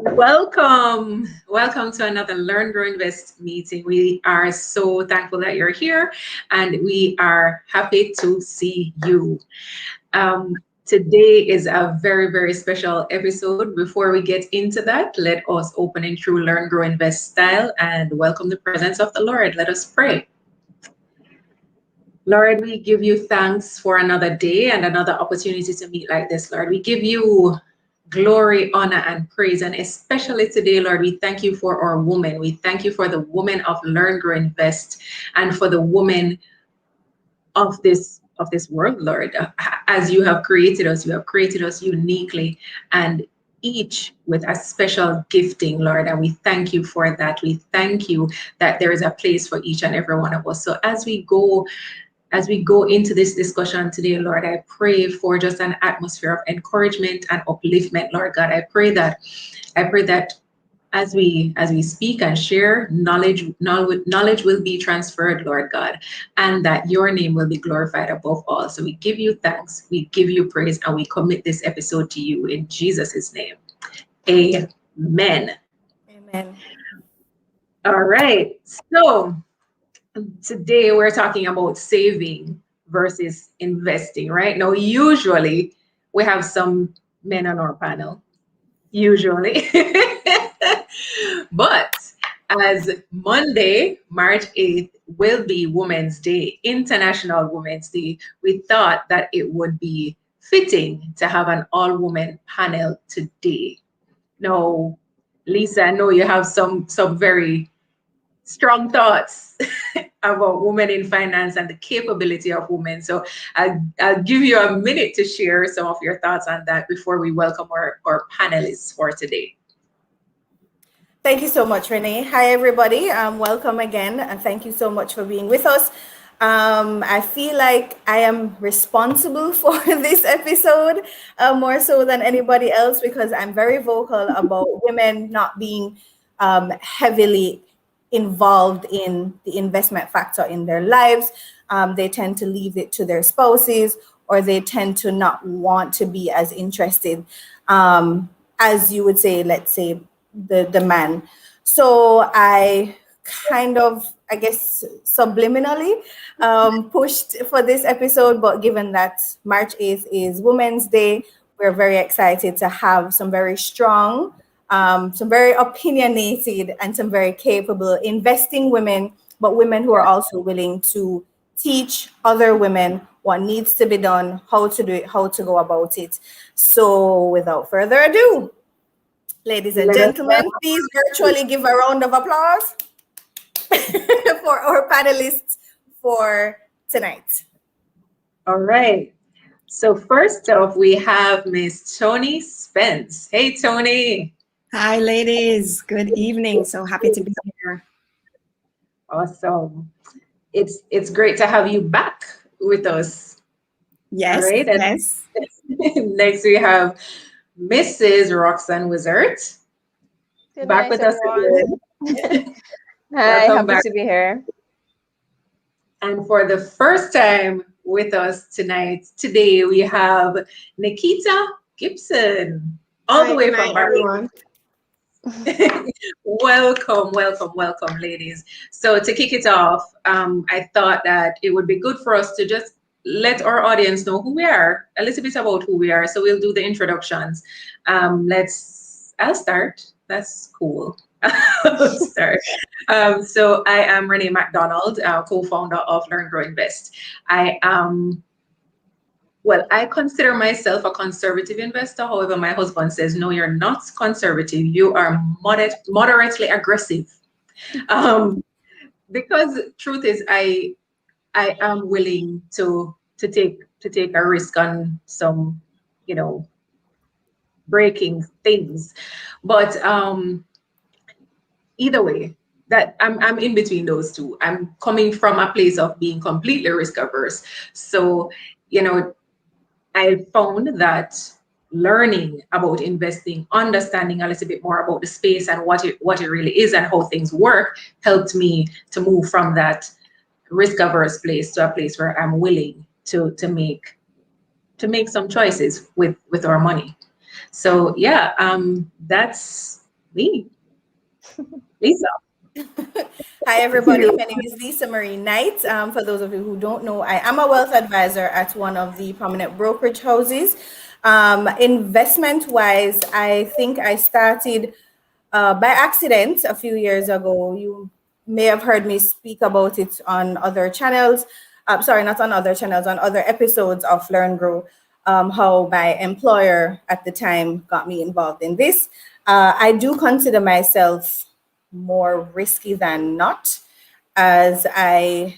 Welcome to another Learn, Grow, Invest meeting. We are so thankful that you're here and we are happy to see you. Today is a very, very special episode. Before we get into that, let us open in true Learn, Grow, Invest style and welcome the presence of the Lord. Let us pray. Lord, we give you thanks for another day and another opportunity to meet like this, Lord. We give you glory, honor, and praise. And especially today, Lord, we thank you for our women. We thank you for the women of Learn, Grow, Invest, and for the women of this world, Lord. As you have created us uniquely and each with a special gifting, Lord. And we thank you for that. We thank you that there is a place for each and every one of us. So as we go into this discussion today, Lord, I pray for just an atmosphere of encouragement and upliftment, Lord God. I pray that as we speak and share, knowledge will be transferred, Lord God, and that your name will be glorified above all. So we give you thanks, we give you praise, and we commit this episode to you in Jesus' name. Amen. Amen. All right. So today we're talking about saving versus investing, right? Now, usually we have some men on our panel, usually. But as Monday, March 8th, will be Women's Day, International Women's Day, we thought that it would be fitting to have an all-woman panel today. Now, Lisa, I know you have some very strong thoughts about women in finance and the capability of women. So I'll give you a minute to share some of your thoughts on that before we welcome our panelists for today. Thank you so much, Renee. Hi, everybody. Welcome again, and thank you so much for being with us. I feel like I am responsible for this episode more so than anybody else because I'm very vocal about women not being heavily involved in the investment factor in their lives. They tend to leave it to their spouses, or they tend to not want to be as interested as you would say, let's say, the man. So I kind of, I guess, subliminally pushed for this episode, but given that March 8th is Women's Day, we're very excited to have some very strong, some very opinionated and some very capable investing women, but women who are also willing to teach other women what needs to be done, how to do it, how to go about it. So without further ado, ladies and gentlemen, please virtually give a round of applause for our panelists for tonight. All right. So first off, we have Miss Toni Spence. Hey, Toni. Hi, ladies. Good evening. So happy to be here. Awesome. It's great to have you back with us. Yes. All right. And yes. Next, we have Mrs. Roxanne Wizard. Back with us again. Hi, happy to be here. And for the first time with us today, we have Nikita Gibson, all the way from Barbados. Welcome, ladies. So to kick it off, I thought that it would be good for us to just let our audience know who we are, a little bit about who we are. So we'll do the introductions. I'll start. That's cool. I'll start. So I am Renee Mcdonald, co-founder of L.E.A.R.N, Grow, Invest. I consider myself a conservative investor. However, my husband says, no, you're not conservative. You are moderately aggressive. Because truth is, I am willing to take a risk on some, breaking things. But either way, that I'm in between those two. I'm coming from a place of being completely risk averse. So, I found that learning about investing, understanding a little bit more about the space and what it really is and how things work helped me to move from that risk averse place to a place where I'm willing to make some choices with our money. So yeah, that's Me, Lisa. Hi, everybody. My name is Lisa Marie Knight. For those of you who don't know, I am a wealth advisor at one of the prominent brokerage houses. Investment-wise, I think I started by accident a few years ago. You may have heard me speak about it on other channels. Sorry, not on other channels, on other episodes of Learn Grow, how my employer at the time got me involved in this. I do consider myself more risky than not, as I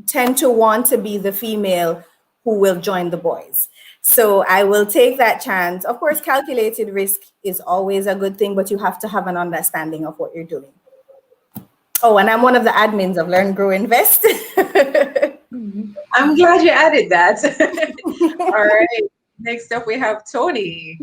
tend to want to be the female who will join the boys. So I will take that chance. Of course, calculated risk is always a good thing, but you have to have an understanding of what you're doing. Oh, and I'm one of the admins of Learn, Grow, Invest. I'm glad you added that. All right. Next up, we have Tony.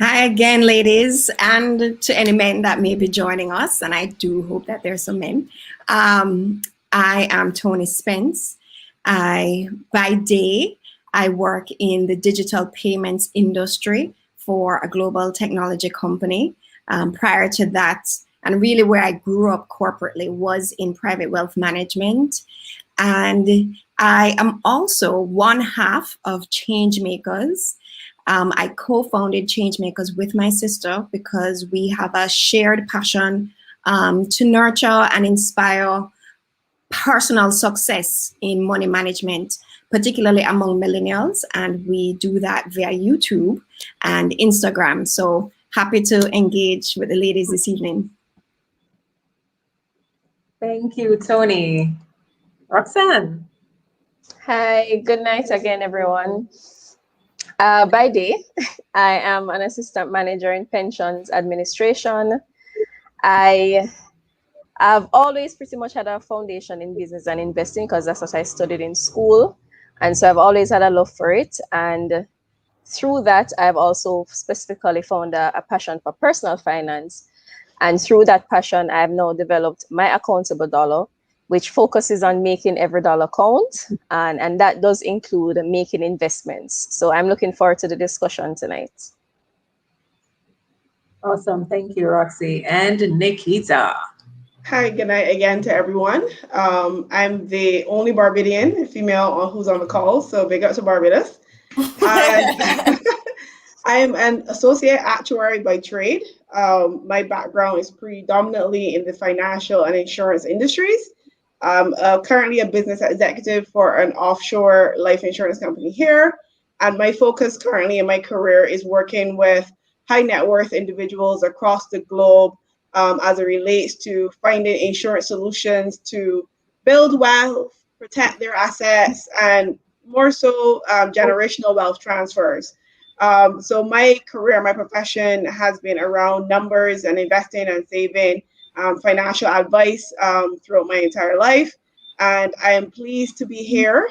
Hi again, ladies, and to any men that may be joining us, and I do hope that there's some men. I am Tony Spence. By day, I work in the digital payments industry for a global technology company. Prior to that, and really where I grew up corporately was in private wealth management. And I am also one half of Changemakers. I co-founded Changemakers with my sister because we have a shared passion to nurture and inspire personal success in money management, particularly among millennials. And we do that via YouTube and Instagram. So happy to engage with the ladies this evening. Thank you, Tony. Roxanne. Hi, good night again, everyone. By day, I am an assistant manager in pensions administration. I have always pretty much had a foundation in business and investing because that's what I studied in school. And so I've always had a love for it. And through that, I've also specifically found a passion for personal finance. And through that passion, I've now developed my accountable dollar, which focuses on making every dollar count. And that does include making investments. So I'm looking forward to the discussion tonight. Awesome. Thank you, Roxy. And Nikita. Hi, good night again to everyone. I'm the only Barbadian female who's on the call, so big up to Barbados. I am an associate actuary by trade. My background is predominantly in the financial and insurance industries. I'm currently a business executive for an offshore life insurance company here. And my focus currently in my career is working with high net worth individuals across the globe as it relates to finding insurance solutions to build wealth, protect their assets, and more so generational wealth transfers. So my career, my profession has been around numbers and investing and saving, financial advice throughout my entire life. And I am pleased to be here.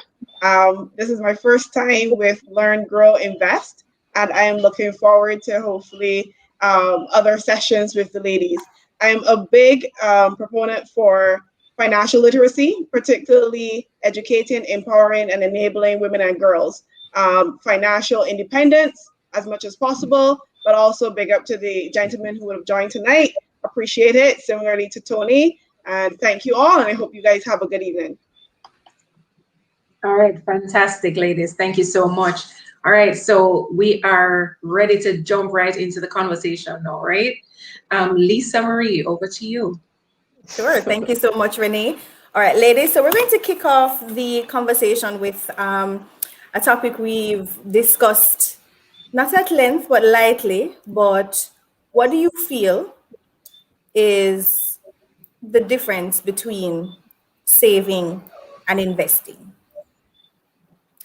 This is my first time with Learn, Grow, Invest. And I am looking forward to hopefully other sessions with the ladies. I'm a big proponent for financial literacy, particularly educating, empowering, and enabling women and girls. Financial independence as much as possible, but also big up to the gentlemen who would have joined tonight. Appreciate it. Similarly to Tony. And thank you all. And I hope you guys have a good evening. All right. Fantastic, ladies. Thank you so much. All right. So we are ready to jump right into the conversation now, right? Lisa Marie, over to you. Sure. Thank you so much, Renee. All right, ladies. So we're going to kick off the conversation with a topic we've discussed, not at length, but lightly. But what do you feel is the difference between saving and investing?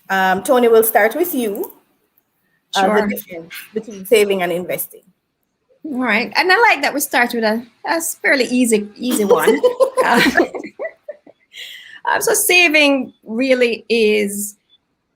Tony, we'll start with you. Sure. The difference between saving and investing. All right. And I like that we start with a fairly easy one. So saving really is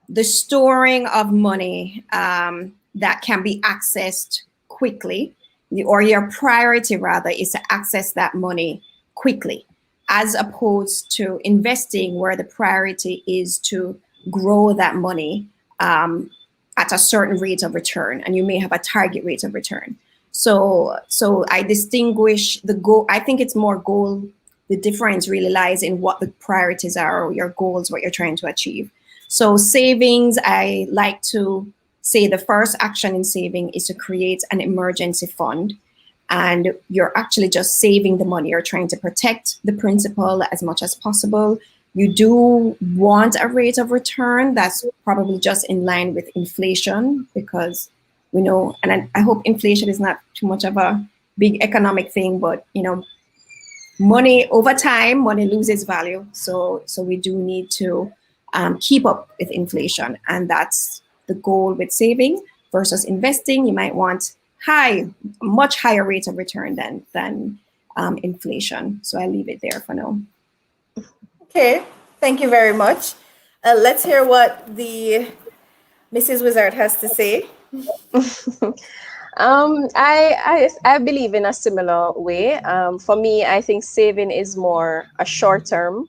the storing of money that can be accessed quickly, or your priority rather is to access that money quickly, as opposed to investing where the priority is to grow that money at a certain rate of return, and you may have a target rate of return. So I distinguish the goal. I think it's more goal. The difference really lies in what the priorities are, or your goals, what you're trying to achieve. So savings, I like to say the first action in saving is to create an emergency fund. And you're actually just saving the money. You're trying to protect the principal as much as possible. You do want a rate of return that's probably just in line with inflation, because we know, and I hope inflation is not too much of a big economic thing, but money over time, money loses value. So we do need to keep up with inflation, and that's the goal with saving versus investing. You might want much higher rates of return than inflation. So I leave it there for now. Okay, thank you very much. Let's hear what the Mrs. Wizard has to say. I believe in a similar way. For me, I think saving is more a short-term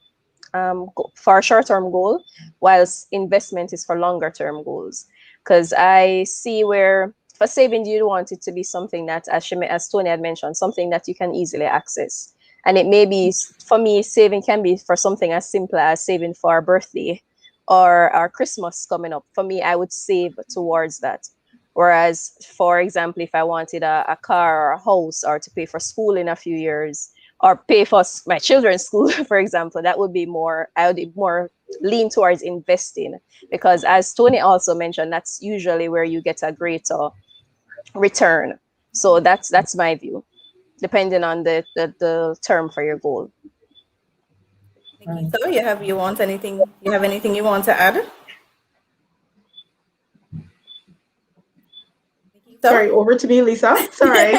for a short-term goal, whilst investment is for longer-term goals. Because I see where for saving, you want it to be something that, as Tony had mentioned, something that you can easily access. And it may be, for me, saving can be for something as simple as saving for our birthday or our Christmas coming up. For me, I would save towards that. Whereas, for example, if I wanted a car or a house, or to pay for school in a few years, or pay for my children's school, for example, that would be more, I would be more lean towards investing, because as Tony also mentioned, that's usually where you get a greater return. So that's my view, depending on the term for your goal. So you have anything you want to add? Sorry, over to me, Lisa. Sorry.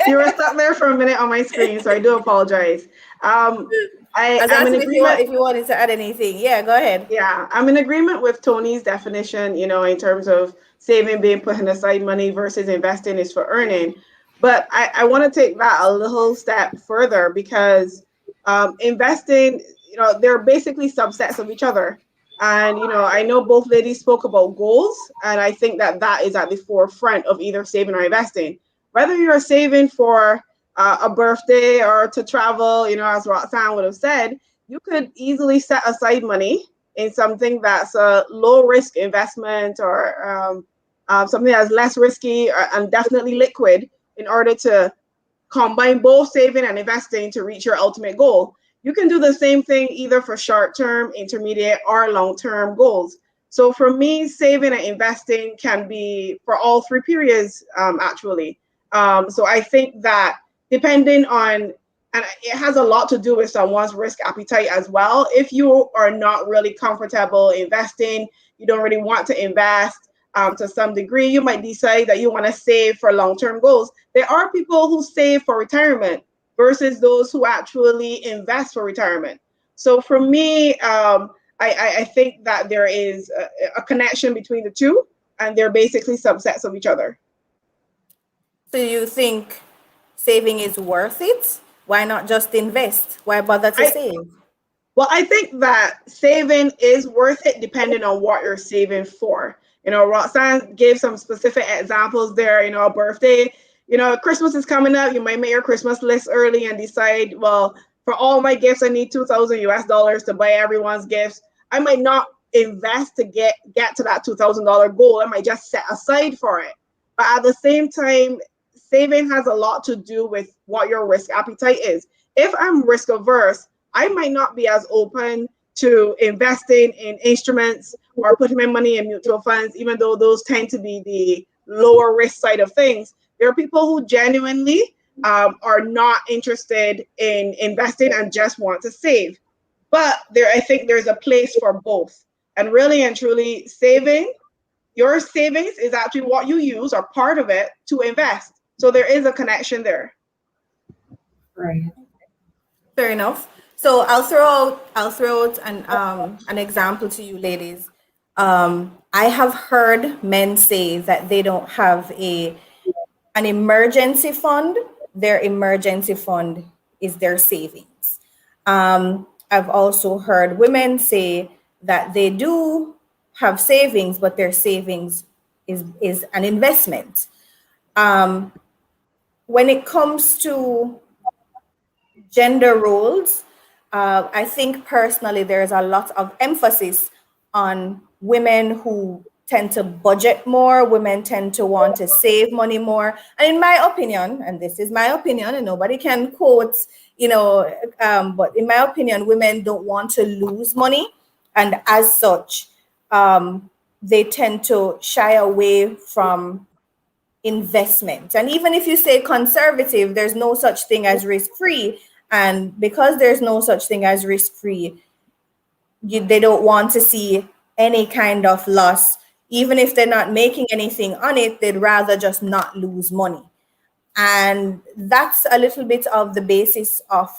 You were stuck there for a minute on my screen, so I do apologize. I'm in agreement. If you wanted to add anything. Yeah, go ahead. Yeah, I'm in agreement with Tony's definition, in terms of saving being putting aside money versus investing is for earning. But I want to take that a little step further, because investing, they're basically subsets of each other. And, I know both ladies spoke about goals, and I think that is at the forefront of either saving or investing. Whether you're saving for a birthday or to travel, as Roxanne would have said, you could easily set aside money in something that's a low risk investment, or something that's less risky and definitely liquid, in order to combine both saving and investing to reach your ultimate goal. You can do the same thing either for short-term, intermediate, or long-term goals. So for me, saving and investing can be for all three periods, actually. So I think that depending on, and it has a lot to do with someone's risk appetite as well. If you are not really comfortable investing, you don't really want to invest to some degree, you might decide that you want to save for long-term goals. There are people who save for retirement versus those who actually invest for retirement. So for me, I think that there is a connection between the two, and they're basically subsets of each other. So you think saving is worth it? Why not just invest? Why bother to save? Well, I think that saving is worth it depending on what you're saving for. Roxanne gave some specific examples there, a birthday. Christmas is coming up. You might make your Christmas list early and decide, well, for all my gifts, I need $2,000 to buy everyone's gifts. I might not invest to get to that $2,000 goal. I might just set aside for it. But at the same time, saving has a lot to do with what your risk appetite is. If I'm risk averse, I might not be as open to investing in instruments or putting my money in mutual funds, even though those tend to be the lower risk side of things. There are people who genuinely are not interested in investing and just want to save. But I think there's a place for both. And really and truly, your savings is actually what you use, or part of it, to invest. So there is a connection there. Right. Fair enough. So I'll throw out an example to you, ladies. I have heard men say that they don't have an emergency fund. Their emergency fund is their savings. I've also heard women say that they do have savings, but their savings is an investment. when it comes to gender roles, I think personally there's a lot of emphasis on women who tend to budget more, women tend to want to save money more. And in my opinion, and this is my opinion, and nobody can quote, but in my opinion, women don't want to lose money. And as such, they tend to shy away from investment. And even if you say conservative, there's no such thing as risk-free. And because there's no such thing as risk-free, they don't want to see any kind of loss. Even if they're not making anything on it, they'd rather just not lose money. And that's a little bit of the basis of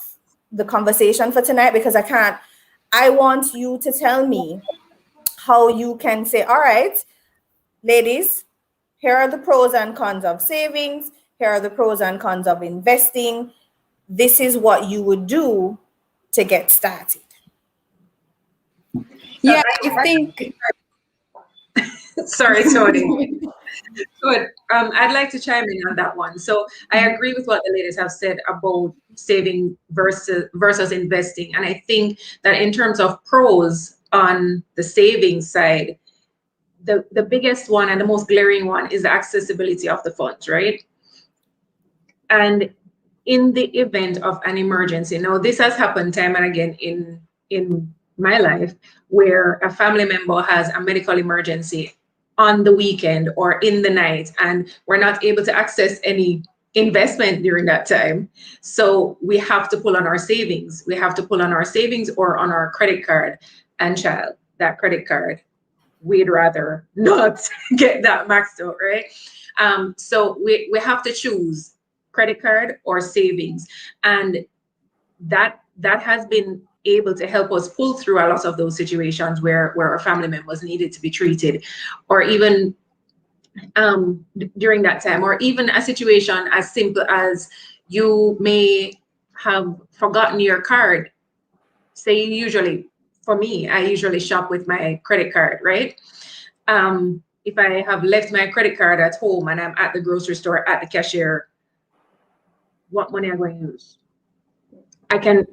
the conversation for tonight, because I want you to tell me how you can say, all right, ladies, here are the pros and cons of savings. Here are the pros and cons of investing. This is what you would do to get started. Yeah, I think. Sorry, Tony. Good. I'd like to chime in on that one. So I agree with what the ladies have said about saving versus investing. And I think that in terms of pros on the savings side, the biggest one and the most glaring one is the accessibility of the funds, right? And in the event of an emergency, now this has happened time and again in my life, where a family member has a medical emergency on the weekend or in the night, and we're not able to access any investment during that time. So we have to pull on our savings. We have to pull on our savings or on our credit card. And child, that credit card, we'd rather not get that maxed out, right? So we have to choose credit card or savings. And that has been able to help us pull through a lot of those situations where our family members needed to be treated, or even during that time, or even a situation as simple as you may have forgotten your card. Say for me, I usually shop with my credit card, right? If I have left my credit card at home and I'm at the grocery store at the cashier, what money am I going to use? I can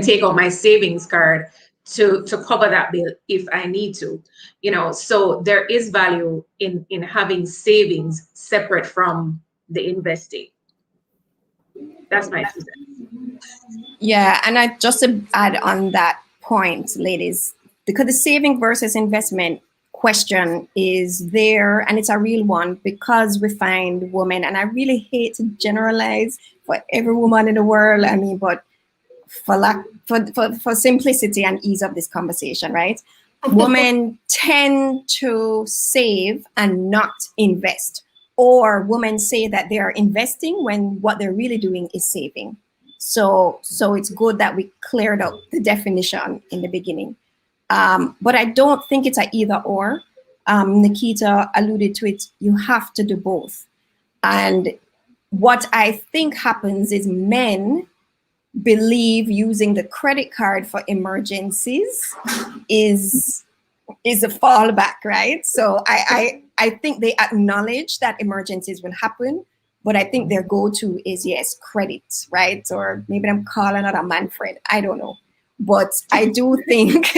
take out my savings card to cover that bill if I need to, so there is value in having savings separate from the investing. That's my 2 cents. Yeah, and I just to add on that point, ladies, because the saving versus investment question is there, and it's a real one, because we find women, and I really hate to generalize for every woman in the world, but for simplicity and ease of this conversation, right? Women tend to save and not invest, or women say that they are investing when what they're really doing is saving. So it's good that we cleared up the definition in the beginning. But I don't think it's a either or. Nikita alluded to it. You have to do both. And what I think happens is men believe using the credit card for emergencies is a fallback, right? So I think they acknowledge that emergencies will happen, but I think their go-to is, yes, credit, right? Or maybe I'm calling out a Manfred. I don't know. But I do think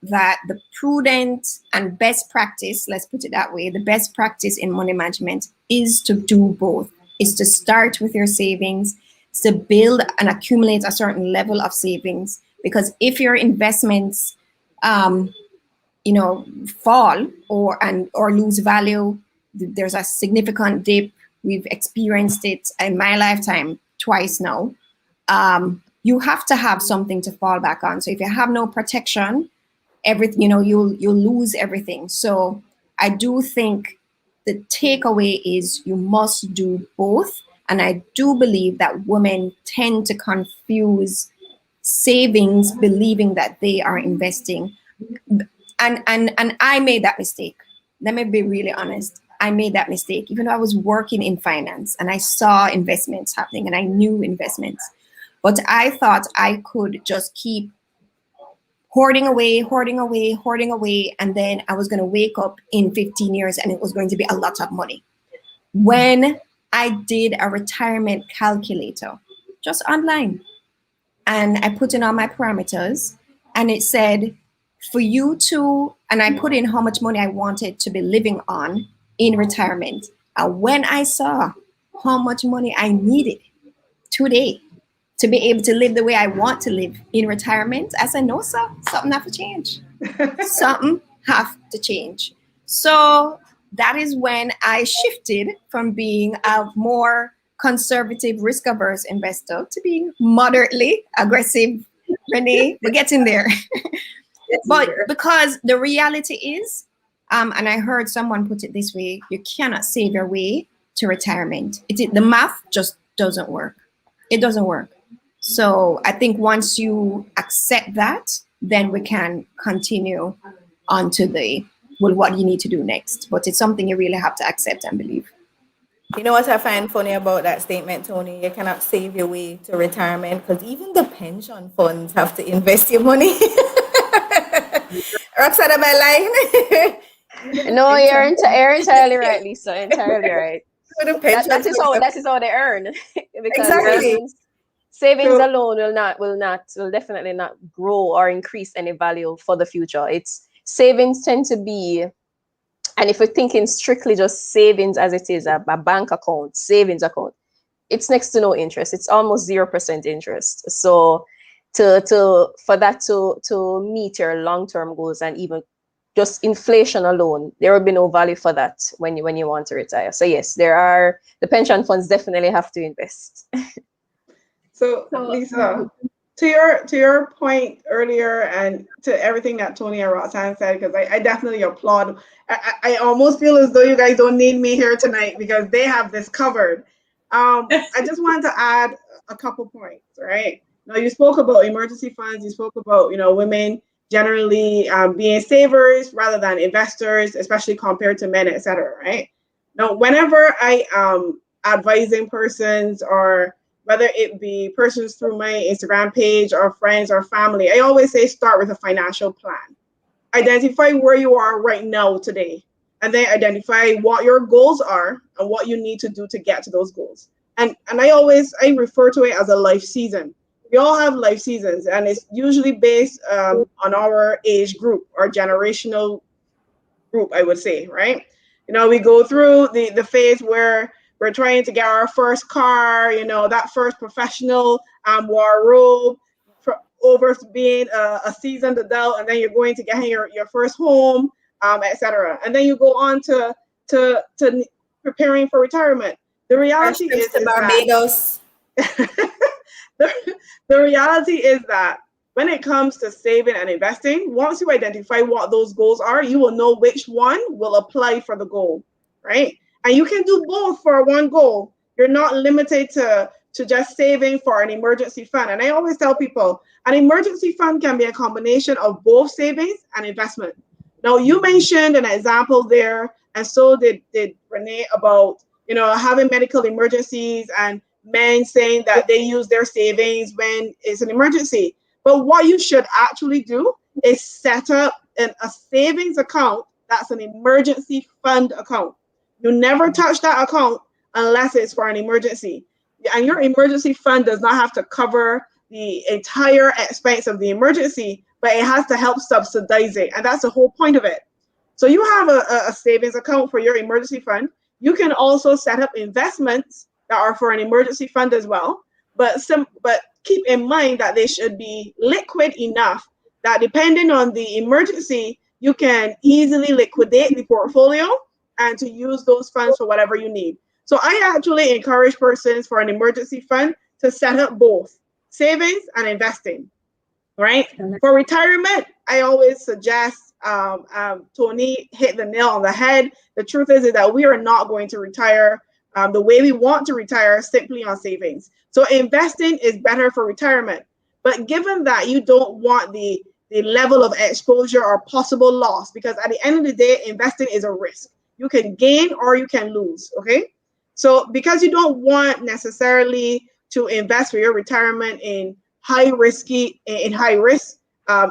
that the prudent and best practice, let's put it that way, the best practice in money management is to do both, is to start with your savings, to build and accumulate a certain level of savings. Because if your investments, fall or lose value, there's a significant dip. We've experienced it in my lifetime twice now. You have to have something to fall back on. So if you have no protection, everything, you'll lose everything. So I do think the takeaway is you must do both. And I do believe that women tend to confuse savings, believing that they are investing. And I made that mistake. Let me be really honest. I made that mistake. Even though I was working in finance and I saw investments happening and I knew investments. But I thought I could just keep hoarding away, and then I was going to wake up in 15 years and it was going to be a lot of money. When I did a retirement calculator just online. And I put in all my parameters, and it said for you to, and I put in how much money I wanted to be living on in retirement. And when I saw how much money I needed today to be able to live the way I want to live in retirement, I said, no, sir, something have to change. Something have to change. So that is when I shifted from being a more conservative, risk-averse investor to being moderately aggressive. Renee, we're getting there. But because the reality is, and I heard someone put it this way, you cannot save your way to retirement. The math just doesn't work. It doesn't work. So I think once you accept that, then we can continue on to what you need to do next. But it's something you really have to accept and believe. You know what I find funny about that statement, Tony? You cannot save your way to retirement because even the pension funds have to invest your money. Roxana, am I lying? No, you're entirely right, Lisa. Entirely right. That is how they earn. Because exactly. Savings alone will definitely not grow or increase any value for the future. It's savings tend to be, and if we're thinking strictly just savings as it is, a bank account, savings account, it's next to no interest. It's almost 0% interest. So for that to meet your long-term goals and even just inflation alone, there will be no value for that when you want to retire. So yes, the pension funds definitely have to invest. So Lisa, to your point earlier and to everything that Tony and Roxanne said, because I definitely applaud. I almost feel as though you guys don't need me here tonight because they have this covered. I just wanted to add a couple points, right? Now you spoke about emergency funds. You spoke about women generally being savers rather than investors, especially compared to men, etc. Right? Now, whenever I advising persons or whether it be persons through my Instagram page or friends or family, I always say start with a financial plan. Identify where you are right now today, and then identify what your goals are and what you need to do to get to those goals. And I refer to it as a life season. We all have life seasons, and it's usually based on our age group or generational group, I would say, right? We go through the phase where we're trying to get our first car, that first professional wardrobe, over being a seasoned adult, and then you're going to get your first home, etc. And then you go on to preparing for retirement. The reality is Barbados. The reality is that when it comes to saving and investing, once you identify what those goals are, you will know which one will apply for the goal, right? And you can do both for one goal. You're not limited to just saving for an emergency fund. And I always tell people, an emergency fund can be a combination of both savings and investment. Now, you mentioned an example there, and so did Renee, about having medical emergencies and men saying that they use their savings when it's an emergency. But what you should actually do is set up a savings account that's an emergency fund account. You never touch that account unless it's for an emergency. And your emergency fund does not have to cover the entire expense of the emergency, but it has to help subsidize it. And that's the whole point of it. So you have a savings account for your emergency fund. You can also set up investments that are for an emergency fund as well. But keep in mind that they should be liquid enough that depending on the emergency, you can easily liquidate the portfolio and to use those funds for whatever you need. So I actually encourage persons for an emergency fund to set up both savings and investing, right? For retirement, I always suggest, Tony hit the nail on the head. The truth is that we are not going to retire the way we want to retire simply on savings. So investing is better for retirement. But given that you don't want the level of exposure or possible loss, because at the end of the day, investing is a risk. You can gain or you can lose, okay? So because you don't want necessarily to invest for your retirement in high risk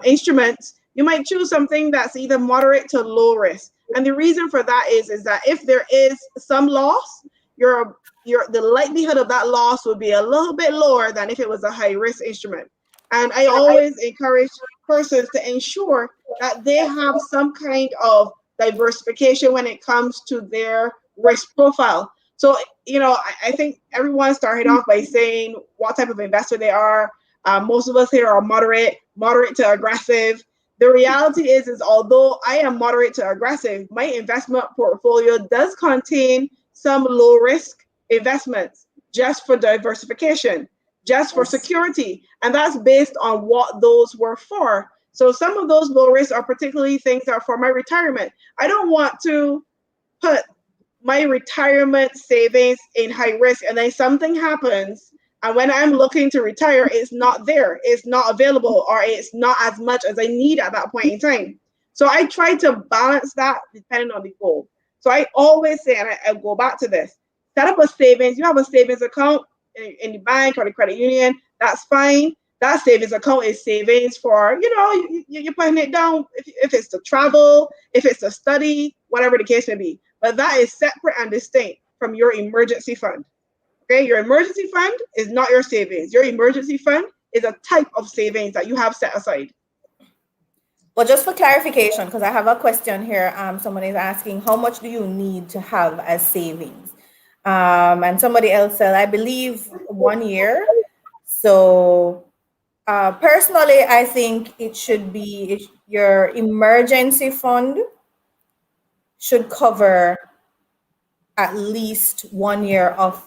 instruments, you might choose something that's either moderate to low risk. And the reason for that is that if there is some loss, the likelihood of that loss would be a little bit lower than if it was a high risk instrument. And I always encourage persons to ensure that they have some kind of diversification when it comes to their risk profile. So, I think everyone started off by saying what type of investor they are. Most of us here are moderate to aggressive. The reality is although I am moderate to aggressive, my investment portfolio does contain some low risk investments just for diversification, just for security. And that's based on what those were for. So some of those low risks are particularly things that are for my retirement. I don't want to put my retirement savings in high risk and then something happens. And when I'm looking to retire, it's not there, it's not available, or it's not as much as I need at that point in time. So I try to balance that depending on the goal. So I always say, and I go back to this, set up a savings. You have a savings account in the bank or the credit union, that's fine. That savings account is savings for, you're putting it down if it's to travel, if it's to study, whatever the case may be. But that is separate and distinct from your emergency fund. Okay, your emergency fund is not your savings. Your emergency fund is a type of savings that you have set aside. Well, just for clarification, because I have a question here. Someone is asking, how much do you need to have as savings? And somebody else said, I believe 1 year. So personally, I think it should be your emergency fund should cover at least 1 year of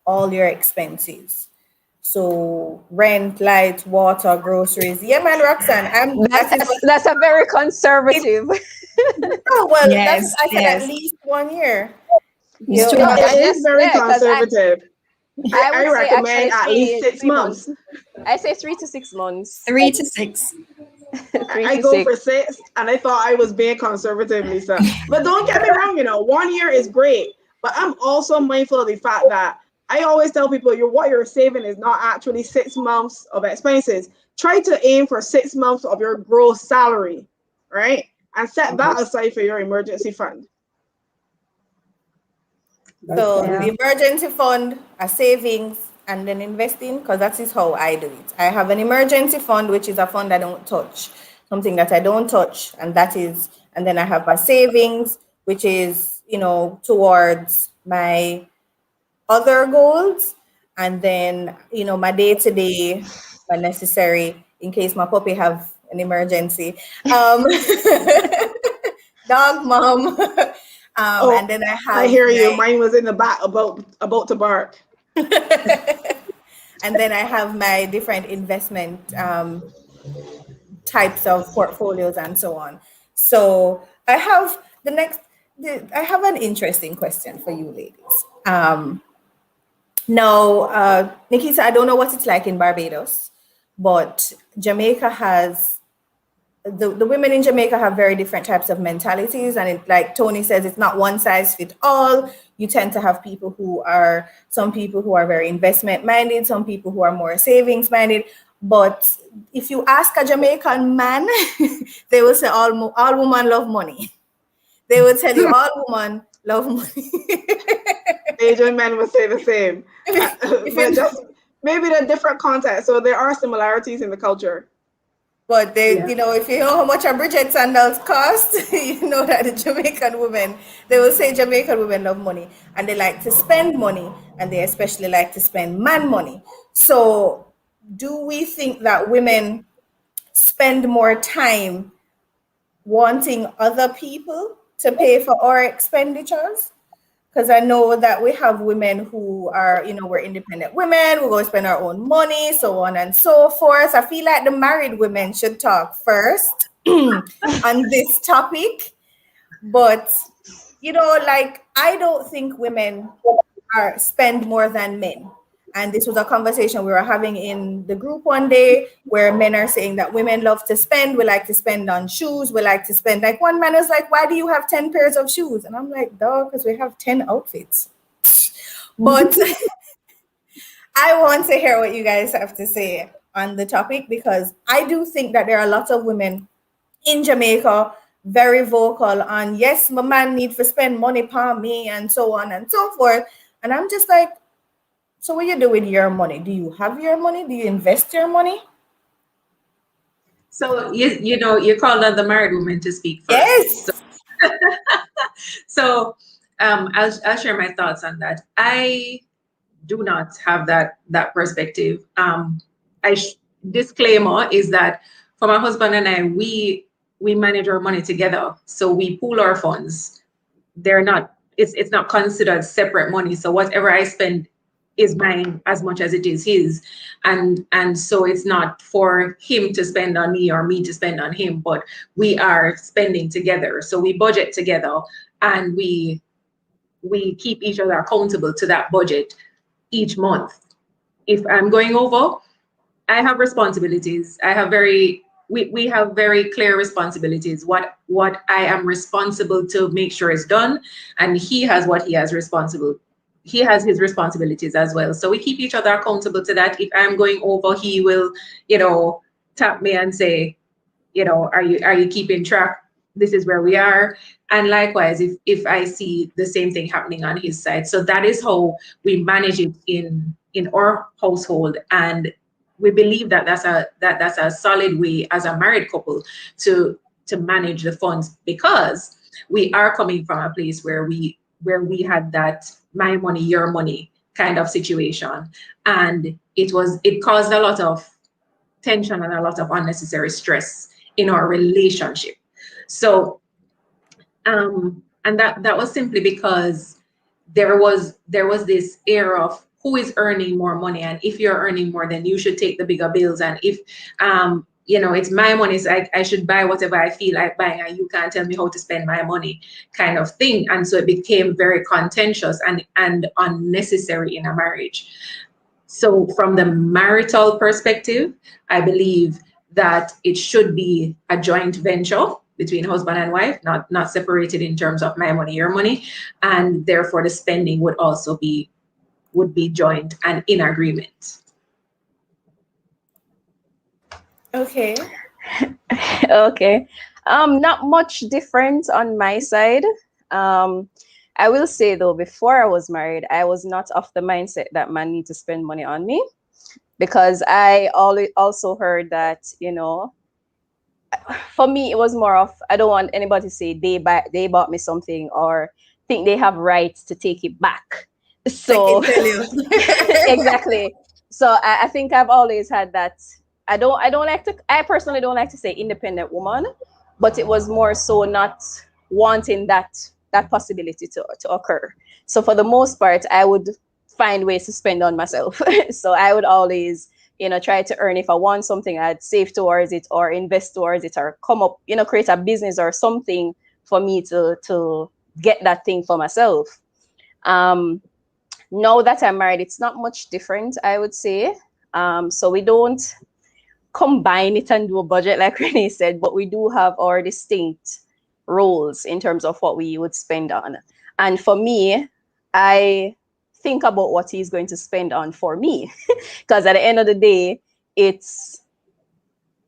all your expenses. So rent, light, water, groceries. Yeah, man, Roxanne. That's a very conservative. Oh, well, yes, I said at least 1 year. It is very conservative. I recommend at least 6 months. I say 3 to 6 months. 3 to 6. I go for 6, and I thought I was being conservative, Lisa. But don't get me wrong, 1 year is great. But I'm also mindful of the fact that I always tell people what you're saving is not actually 6 months of expenses. Try to aim for 6 months of your gross salary, right? And set that aside for your emergency fund. So the emergency fund, a savings, and then investing, because that is how I do it. I have an emergency fund, which is a fund I don't touch, something that I don't touch, and then I have a savings, which is, towards my other goals, and then, my day-to-day, my necessary, in case my puppy have an emergency. Dog, mom. And then I hear you. Mine was in the back about to bark. And then I have my different investment types of portfolios and so on. So I have an interesting question for you ladies. Now, Nikita, I don't know what it's like in Barbados, but Jamaica has the women in Jamaica have very different types of mentalities, and like Tony says, it's not one size fits all. You tend to have some people who are very investment minded, some people who are more savings minded. But if you ask a Jamaican man, they will say all women love money. They will tell you all women love money. Asian men will say the same, but just maybe in a different context. So there are similarities in the culture. But if you know how much a Bridget sandals cost, you know that the Jamaican women, they will say Jamaican women love money, and they like to spend money, and they especially like to spend man money. So do we think that women spend more time wanting other people to pay for our expenditures? Because I know that we have women who are, we're independent women, we go spend our own money, so on and so forth. I feel like the married women should talk first on this topic. But, I don't think women spend more than men. And this was a conversation we were having in the group one day where men are saying that women love to spend. We like to spend on shoes. We like to spend. Like one man was like, why do you have 10 pairs of shoes? And I'm like, dog, because we have 10 outfits. But I want to hear what you guys have to say on the topic, because I do think that there are lots of women in Jamaica very vocal on, yes, my man need to spend money upon me and so on and so forth. And I'm just like, so what you do with your money? Do you have your money? Do you invest your money? So you called on the married woman to speak first. Yes. So I'll share my thoughts on that. I do not have that perspective. Disclaimer is that for my husband and I, we manage our money together. So we pool our funds. It's not considered separate money. So whatever I spend is mine as much as it is his. And so it's not for him to spend on me or me to spend on him, but we are spending together. So we budget together and we keep each other accountable to that budget each month. If I'm going over, I have responsibilities. We have very clear responsibilities. What I am responsible to make sure is done, and he has what he has responsible. He has his responsibilities as well. So we keep each other accountable to that. If I'm going over, he will, tap me and say, are you keeping track? This is where we are. And likewise, if I see the same thing happening on his side. So that is how we manage it in our household. And we believe that that's a solid way as a married couple to manage the funds, because we are coming from a place where we had that my money, your money kind of situation. And it caused a lot of tension and a lot of unnecessary stress in our relationship. So and that was simply because there was this air of who is earning more money, and if you're earning more, then you should take the bigger bills, and if it's my money, so I should buy whatever I feel like buying, and you can't tell me how to spend my money, kind of thing. And so it became very contentious and unnecessary in a marriage. So from the marital perspective, I believe that it should be a joint venture between husband and wife, not separated in terms of my money, your money, and therefore the spending would be joint and in agreement. Okay. Okay. Not much different on my side. I will say though, before I was married, I was not of the mindset that man need to spend money on me, because I also heard that, for me, it was more of, I don't want anybody to say they bought me something or think they have rights to take it back. So I can tell you. exactly. So I think I've always had that. I personally don't like to say independent woman, but it was more so not wanting that possibility to occur. So for the most part, I would find ways to spend on myself. So I would always, try to earn. If I want something, I'd save towards it or invest towards it or come up, create a business or something for me to get that thing for myself. Now that I'm married, it's not much different, I would say. So we don't combine it and do a budget like Renee said, but we do have our distinct roles in terms of what we would spend on. And for me, I think about what he's going to spend on for me, because at the end of the day,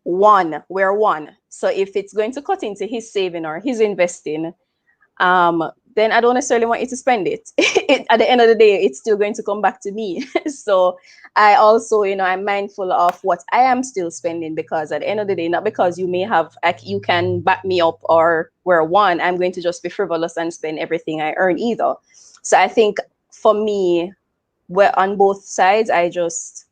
we're one. So if it's going to cut into his saving or his investing, then I don't necessarily want you to spend it. At the end of the day, it's still going to come back to me. So I also, I'm mindful of what I am still spending, because at the end of the day, not because you may have, you can back me up or we're one, I'm going to just be frivolous and spend everything I earn either. So I think for me, we're on both sides. I just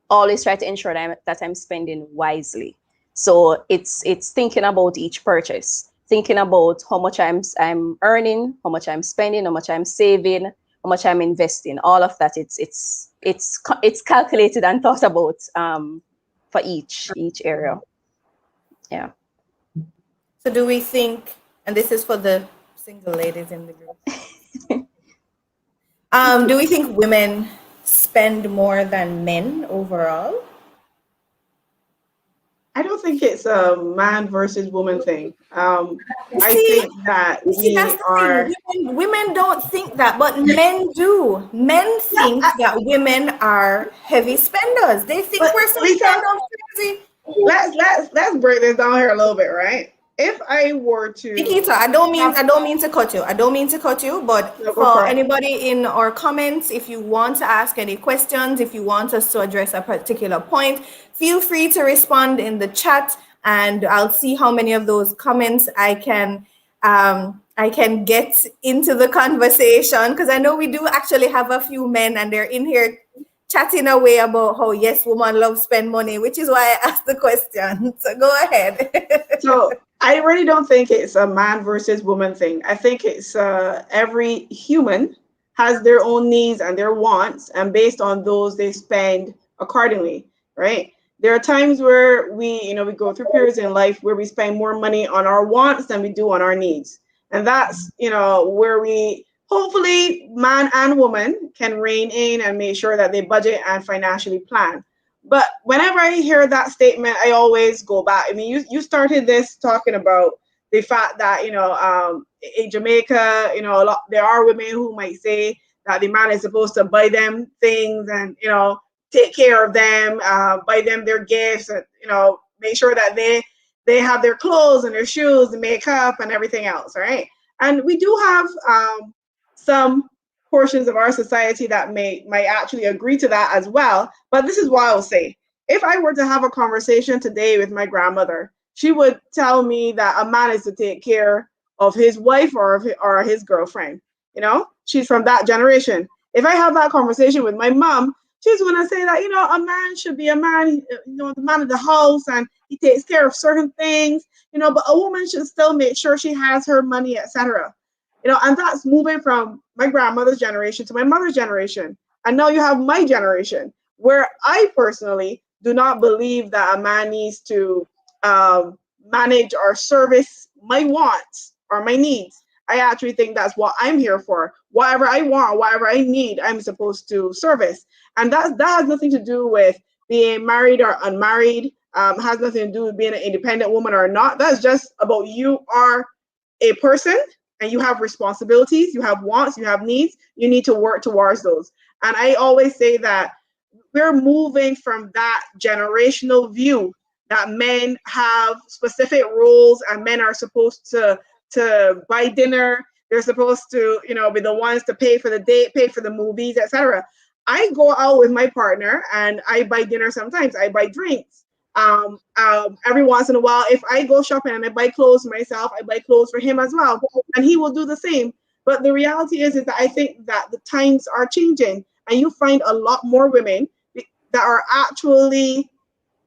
always try to ensure that I'm spending wisely. So it's thinking about each purchase, thinking about how much I'm earning, how much I'm spending, how much I'm saving, how much I'm investing. All of that, it's calculated and thought about for each area. Yeah. So do we think, and this is for the single ladies in the group, do we think women spend more than men overall? I don't think it's a man versus woman thing. I think that women don't think that, but men do. Men think that women are heavy spenders. They think we're so kind of crazy. Let's break this down here a little bit, right? if I were to, Nikita, I don't mean to cut you. I don't mean to cut you, but no, go for for it. anybody in our comments, if you want to ask any questions, if you want us to address a particular point, feel free to respond in the chat, and I'll see how many of those comments I can get into the conversation, because I know we do actually have a few men and they're in here chatting away about how yes, women love spend money, which is why I asked the question. So go ahead. So I really don't think it's a man versus woman thing. I think it's every human has their own needs and their wants, and based on those, they spend accordingly, right? There are times where we go through periods in life where we spend more money on our wants than we do on our needs. And that's, where we hopefully man and woman can rein in and make sure that they budget and financially plan. But whenever I hear that statement, I always go back. I mean, you started this talking about the fact that, in Jamaica, there are women who might say that the man is supposed to buy them things and, take care of them, buy them their gifts, and, make sure that they have their clothes and their shoes and makeup and everything else, right? And we do have some portions of our society that might actually agree to that as well. But this is what I'll say. If I were to have a conversation today with my grandmother, she would tell me that a man is to take care of his wife or his girlfriend. She's from that generation. If I have that conversation with my mom, she's going to say that, a man should be a man, the man of the house, and he takes care of certain things, but a woman should still make sure she has her money, etc. And that's moving from my grandmother's generation to my mother's generation. And now you have my generation, where I personally do not believe that a man needs to manage or service my wants or my needs. I actually think that's what I'm here for. Whatever I want, whatever I need, I'm supposed to service. And that has nothing to do with being married or unmarried. Has nothing to do with being an independent woman or not. That's just about you are a person and you have responsibilities, you have wants, you have needs. You need to work towards those. And I always say that we're moving from that generational view that men have specific roles and men are supposed to buy dinner. They're supposed to, be the ones to pay for the date, pay for the movies, etc. I go out with my partner and I buy dinner sometimes. I buy drinks. Every once in a while, if I go shopping and I buy clothes for myself, I buy clothes for him as well. And he will do the same. But the reality is that I think that the times are changing and you find a lot more women that are actually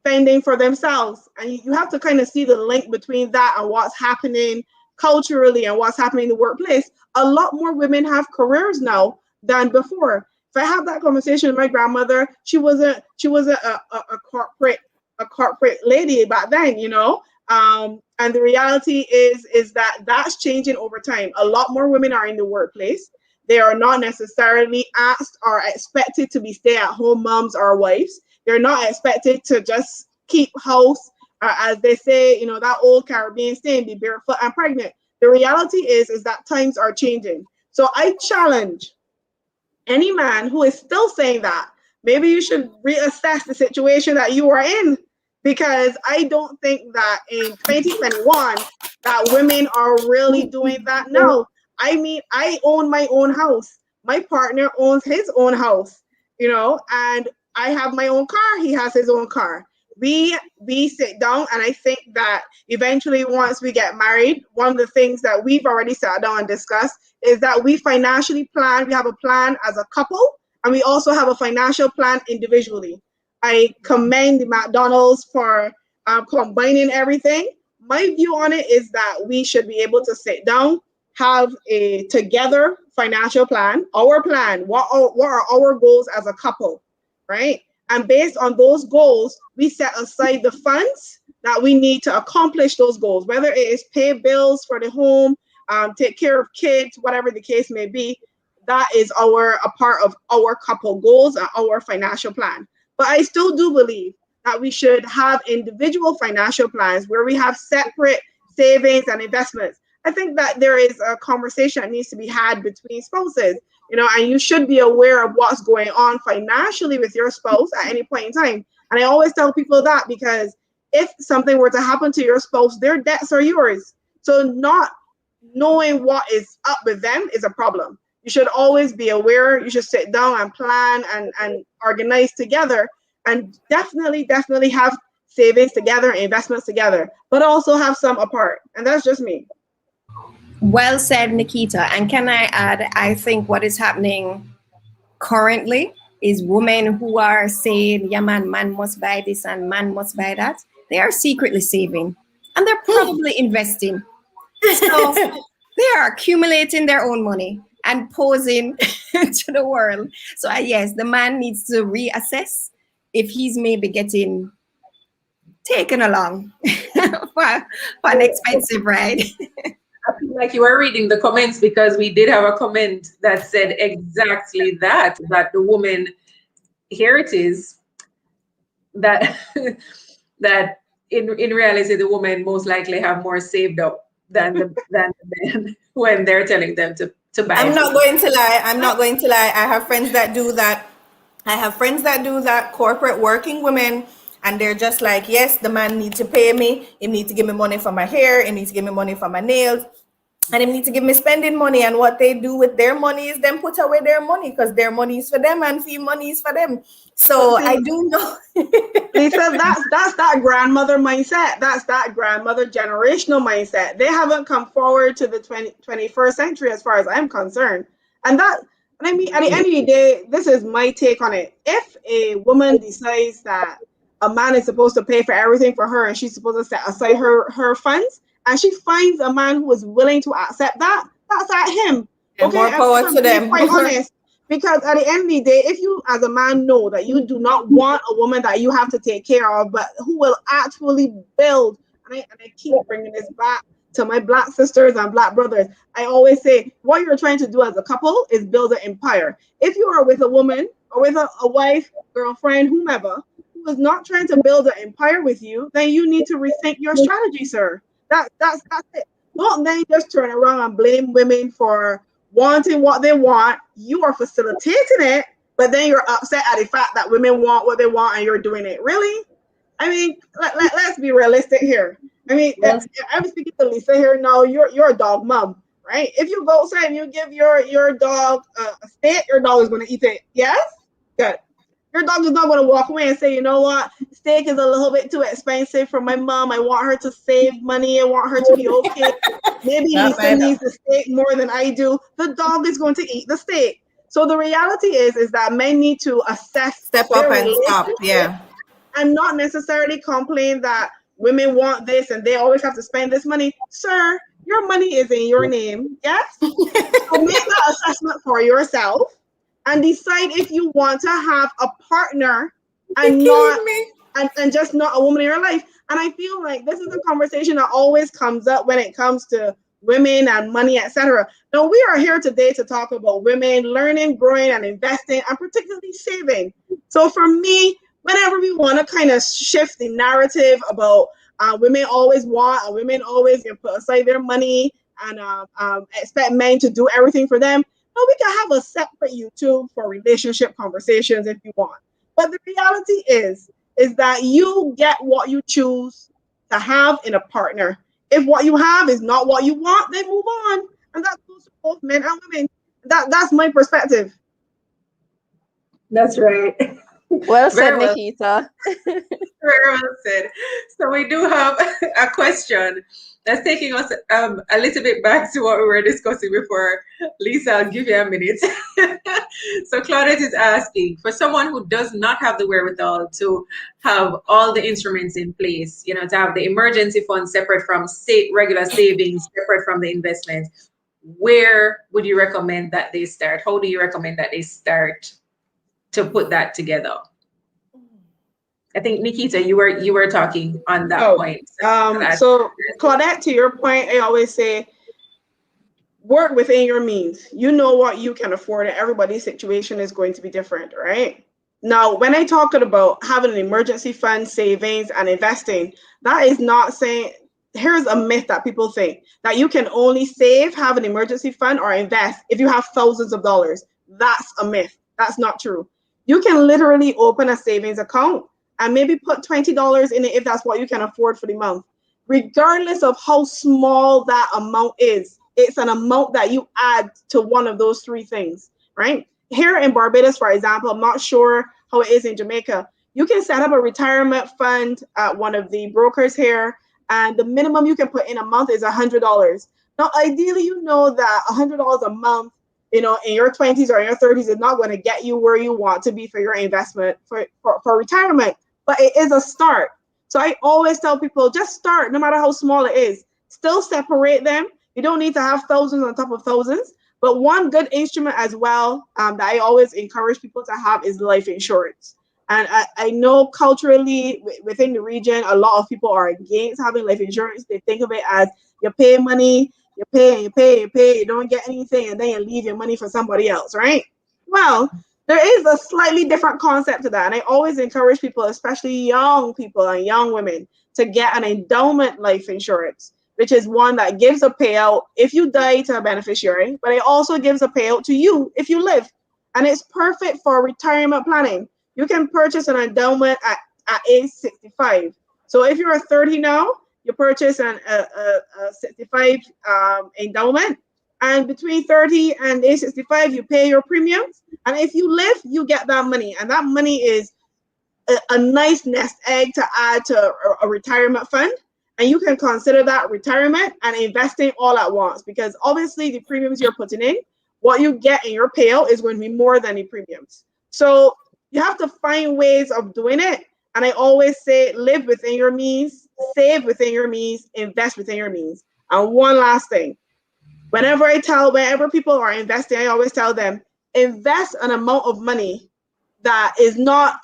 fending for themselves. And you have to kind of see the link between that and what's happening culturally and what's happening in the workplace. A lot more women have careers now than before. If I have that conversation with my grandmother, she was a corporate lady back then, and the reality is that that's changing over time. A lot more women are in the workplace. They are not necessarily asked or expected to be stay-at-home moms or wives. They're not expected to just keep house, as they say, that old Caribbean saying, be barefoot and pregnant. The reality is that times are changing. So I challenge any man who is still saying that, maybe you should reassess the situation that you are in, because I don't think that in 2021 that women are really doing that. No, I mean, I own my own house. My partner owns his own house, and I have my own car. He has his own car. We sit down, and I think that eventually once we get married, one of the things that we've already sat down and discussed is that we financially plan. We have a plan as a couple, and we also have a financial plan individually. I commend the McDonald's for combining everything. My view on it is that we should be able to sit down, have a together financial plan, our plan, what are our goals as a couple, right? And based on those goals, we set aside the funds that we need to accomplish those goals, whether it is pay bills for the home, take care of kids, whatever the case may be. That is a part of our couple goals and our financial plan. But I still do believe that we should have individual financial plans where we have separate savings and investments. I think that there is a conversation that needs to be had between spouses, and you should be aware of what's going on financially with your spouse at any point in time. And I always tell people that, because if something were to happen to your spouse, their debts are yours. So not knowing what is up with them is a problem. You should always be aware. You should sit down and plan and organize together, and definitely have savings together, investments together, but also have some apart. And that's just me. Well said, Nikita. And can I add, I think what is happening currently is women who are saying, yeah, man must buy this and man must buy that. They are secretly saving and they're probably investing. So they are accumulating their own money and posing to the world. So yes, the man needs to reassess if he's maybe getting taken along for an expensive ride. I feel like you were reading the comments, because we did have a comment that said exactly that the woman, here it is, that that in reality the women most likely have more saved up than the men when they're telling them to buy. I'm not going to lie. I have friends that do that. Corporate working women. And they're just like, yes, the man needs to pay me. He needs to give me money for my hair. He needs to give me money for my nails. And he needs to give me spending money. And what they do with their money is them put away their money, because their money is for them and fee money is for them. So I do know. Lisa, that's that grandmother mindset. That's that grandmother generational mindset. They haven't come forward to the 21st century as far as I'm concerned. And I mean, at the end of the day, this is my take on it. If a woman decides that a man is supposed to pay for everything for her and she's supposed to set aside her funds, and she finds a man who is willing to accept that, that's at him. And more power to them. Quite honest. Because at the end of the day, if you as a man know that you do not want a woman that you have to take care of, but who will actually build, and I keep bringing this back to my Black sisters and Black brothers, I always say, what you're trying to do as a couple is build an empire. If you are with a woman or with a wife, girlfriend, whomever, who is not trying to build an empire with you, then you need to rethink your strategy, sir. That's it. Don't then just turn around and blame women for wanting what they want. You are facilitating it, but then you're upset at the fact that women want what they want and you're doing it. Really? I mean, let's be realistic here. I mean, yes. I'm speaking to Lisa here now. You're a dog mom, right? If you go outside and you give your dog a steak, your dog is going to eat it. Yes? Good. Your dog is not going to walk away and say, you know what, steak is a little bit too expensive for my mom. I want her to save money. I want her to be okay. Maybe Lisa needs the steak more than I do. The dog is going to eat the steak. So the reality is that men need to step up and stop, and not necessarily complain that women want this and they always have to spend this money. Sir, your money is in your name, yes? So make that assessment for yourself and decide if you want to have a partner and and just not a woman in your life. And I feel like this is a conversation that always comes up when it comes to women and money, etc. Now, we are here today to talk about women learning, growing, and investing, and particularly saving. So for me, whenever we want to kind of shift the narrative about women always want and women always put aside their money and expect men to do everything for them, no, we can have a separate YouTube for relationship conversations if you want. But the reality is that you get what you choose to have in a partner. If what you have is not what you want, then move on. And that goes for both men and women. That's my perspective. That's right. Well said, Nikita. Very well said. So we do have a question that's taking us a little bit back to what we were discussing before. Lisa, I'll give you a minute. So Claudette is asking, for someone who does not have the wherewithal to have all the instruments in place, you know, to have the emergency fund separate from regular savings, separate from the investment, where would you recommend that they start? How do you recommend that they start to put that together? I think Nikita, you were talking on that point. So Claudette, to your point, I always say work within your means. You know what you can afford, and everybody's situation is going to be different, right? Now, when I talk about having an emergency fund, savings, and investing, that is not saying, here's a myth that people think, that you can only save, have an emergency fund, or invest if you have thousands of dollars. That's a myth. That's not true. You can literally open a savings account and maybe put $20 in it if that's what you can afford for the month. Regardless of how small that amount is, it's an amount that you add to one of those three things, right? Here in Barbados, for example, I'm not sure how it is in Jamaica. You can set up a retirement fund at one of the brokers here, and the minimum you can put in a month is $100. Now, ideally, you know that $100 a month, in your 20s or in your 30s is not going to get you where you want to be for your investment for retirement, but it is a start. So I always tell people, just start, no matter how small it is. Still separate them. You don't need to have thousands on top of thousands. But one good instrument as well that I always encourage people to have is life insurance. And I know culturally within the region, a lot of people are against having life insurance. They think of it as you pay money, you pay, you don't get anything, and then you leave your money for somebody else, right? Well, there is a slightly different concept to that. And I always encourage people, especially young people and young women, to get an endowment life insurance, which is one that gives a payout if you die to a beneficiary, but it also gives a payout to you if you live. And it's perfect for retirement planning. You can purchase an endowment at age 65. So if you're 30 now, you purchase a 65 endowment. And between 30 and age 65, you pay your premiums. And if you live, you get that money. And that money is a nice nest egg to add to a retirement fund. And you can consider that retirement and investing all at once, because obviously the premiums you're putting in, what you get in your payout is going to be more than the premiums. So you have to find ways of doing it. And I always say, live within your means, save within your means, invest within your means. And one last thing, whenever people are investing, I always tell them, invest an amount of money that is not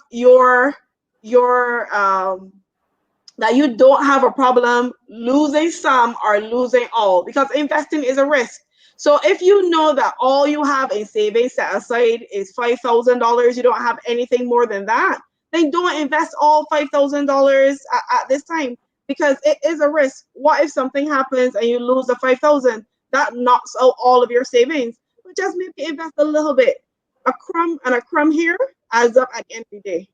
that you don't have a problem losing some or losing all, because investing is a risk. So if you know that all you have in savings set aside is $5,000, you don't have anything more than that, then don't invest all $5,000 at this time, because it is a risk. What if something happens and you lose the $5,000? That knocks out all of your savings. But just maybe invest a little bit. A crumb here adds up at the end of the day.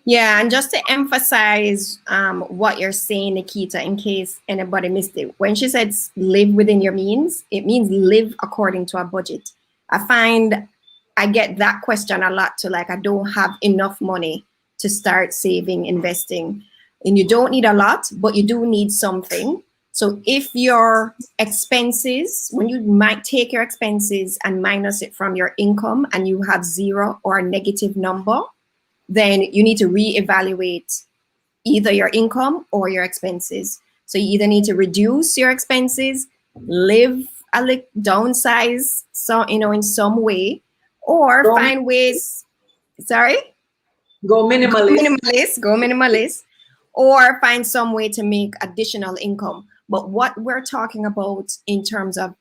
Yeah, and just to emphasize what you're saying, Nikita, in case anybody missed it, when she said live within your means, it means live according to a budget. I find I get that question a lot too, like I don't have enough money to start saving, investing. And you don't need a lot, but you do need something. So if your expenses, when you might take your expenses and minus it from your income and you have zero or a negative number, then you need to reevaluate either your income or your expenses. So you either need to reduce your expenses, live downsize, so in some way, or find ways. Sorry. Go minimalist. Go minimalist, or find some way to make additional income. But what we're talking about in terms of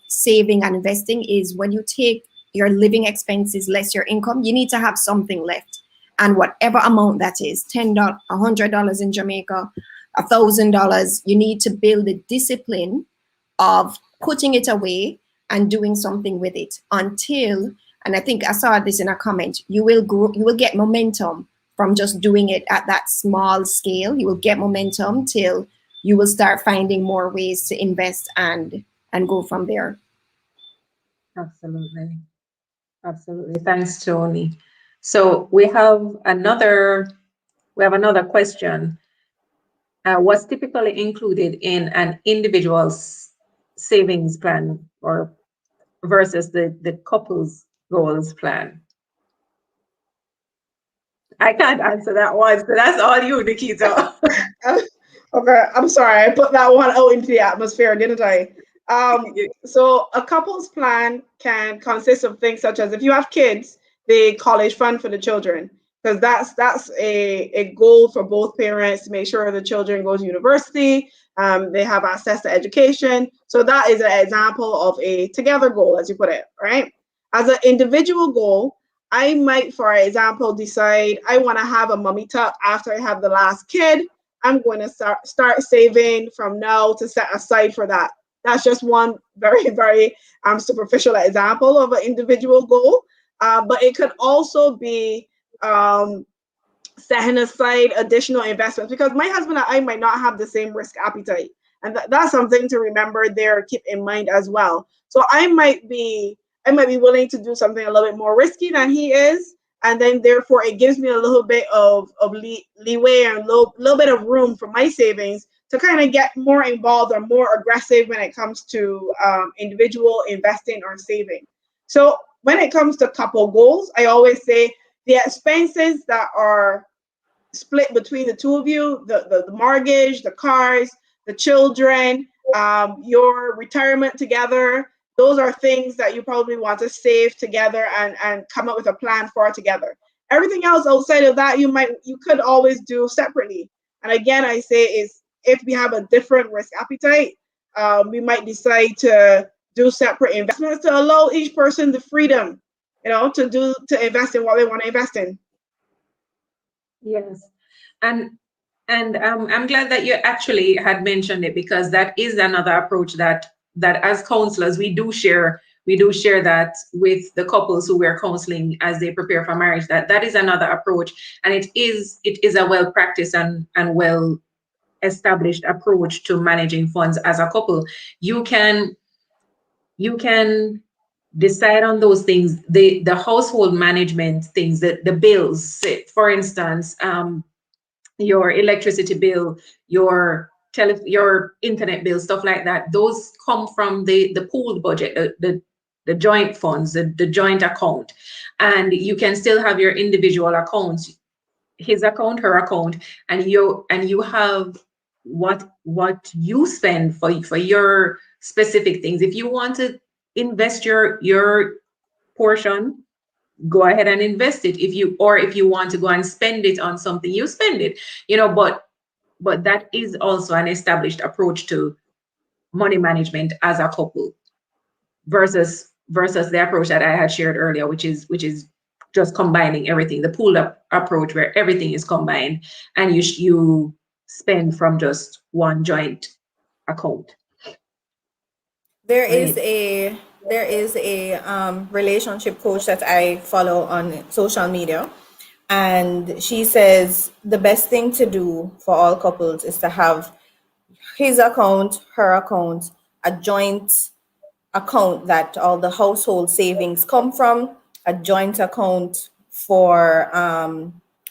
saving and investing is when you take your living expenses less your income, you need to have something left. And whatever amount that is, $10, $100 in Jamaica, $1,000, you need to build the discipline of putting it away and doing something with it until, and I think I saw this in a comment, you will grow, you will get momentum from just doing it at that small scale. You will get momentum till you will start finding more ways to invest and go from there. Absolutely. Absolutely. Thanks, Tony. So we have another question. What's typically included in an individual's savings plan or versus the couple's goals plan? I can't answer that one, so that's all you, Nikita. Okay, I'm sorry. I put that one out into the atmosphere, didn't I? So a couple's plan can consist of things such as, if you have kids, the college fund for the children, because that's a goal for both parents to make sure the children go to university, they have access to education. So that is an example of a together goal, as you put it, right? As an individual goal, I might, for example, decide I want to have a mummy tuck after I have the last kid. I'm going to start saving from now to set aside for that. That's just one very, very superficial example of an individual goal. But it could also be setting aside additional investments, because my husband and I might not have the same risk appetite. And that's something to remember there, keep in mind as well. So I might be willing to do something a little bit more risky than he is. And then therefore it gives me a little bit of leeway and a little bit of room for my savings to kind of get more involved or more aggressive when it comes to individual investing or saving. So when it comes to couple goals, I always say the expenses that are split between the two of you, the mortgage, the cars, the children, your retirement together, those are things that you probably want to save together and come up with a plan for together. Everything else outside of that, you could always do separately. And again, I say is if we have a different risk appetite, we might decide to do separate investments to allow each person the freedom, to invest in what they want to invest in. Yes, and I'm glad that you actually had mentioned it, because that is another approach that as counselors we do share that with the couples who we're counseling as they prepare for marriage. That is another approach, and it is a well practiced and well established approach to managing funds as a couple. You can decide on those things, the household management things, the bills, for instance, your electricity bill, your internet bill, stuff like that. Those come from the pooled budget, the joint funds, the joint account, and you can still have your individual accounts, his account, her account, and you have what you spend for your specific things. If you want to invest your portion, go ahead and invest it. If you want to go and spend it on something, you spend it, but that is also an established approach to money management as a couple versus the approach that I had shared earlier, which is just combining everything, the pooled up approach where everything is combined and you spend from just one joint account. There is a relationship coach that I follow on social media, and she says the best thing to do for all couples is to have his account, her account, a joint account that all the household savings come from, a joint account for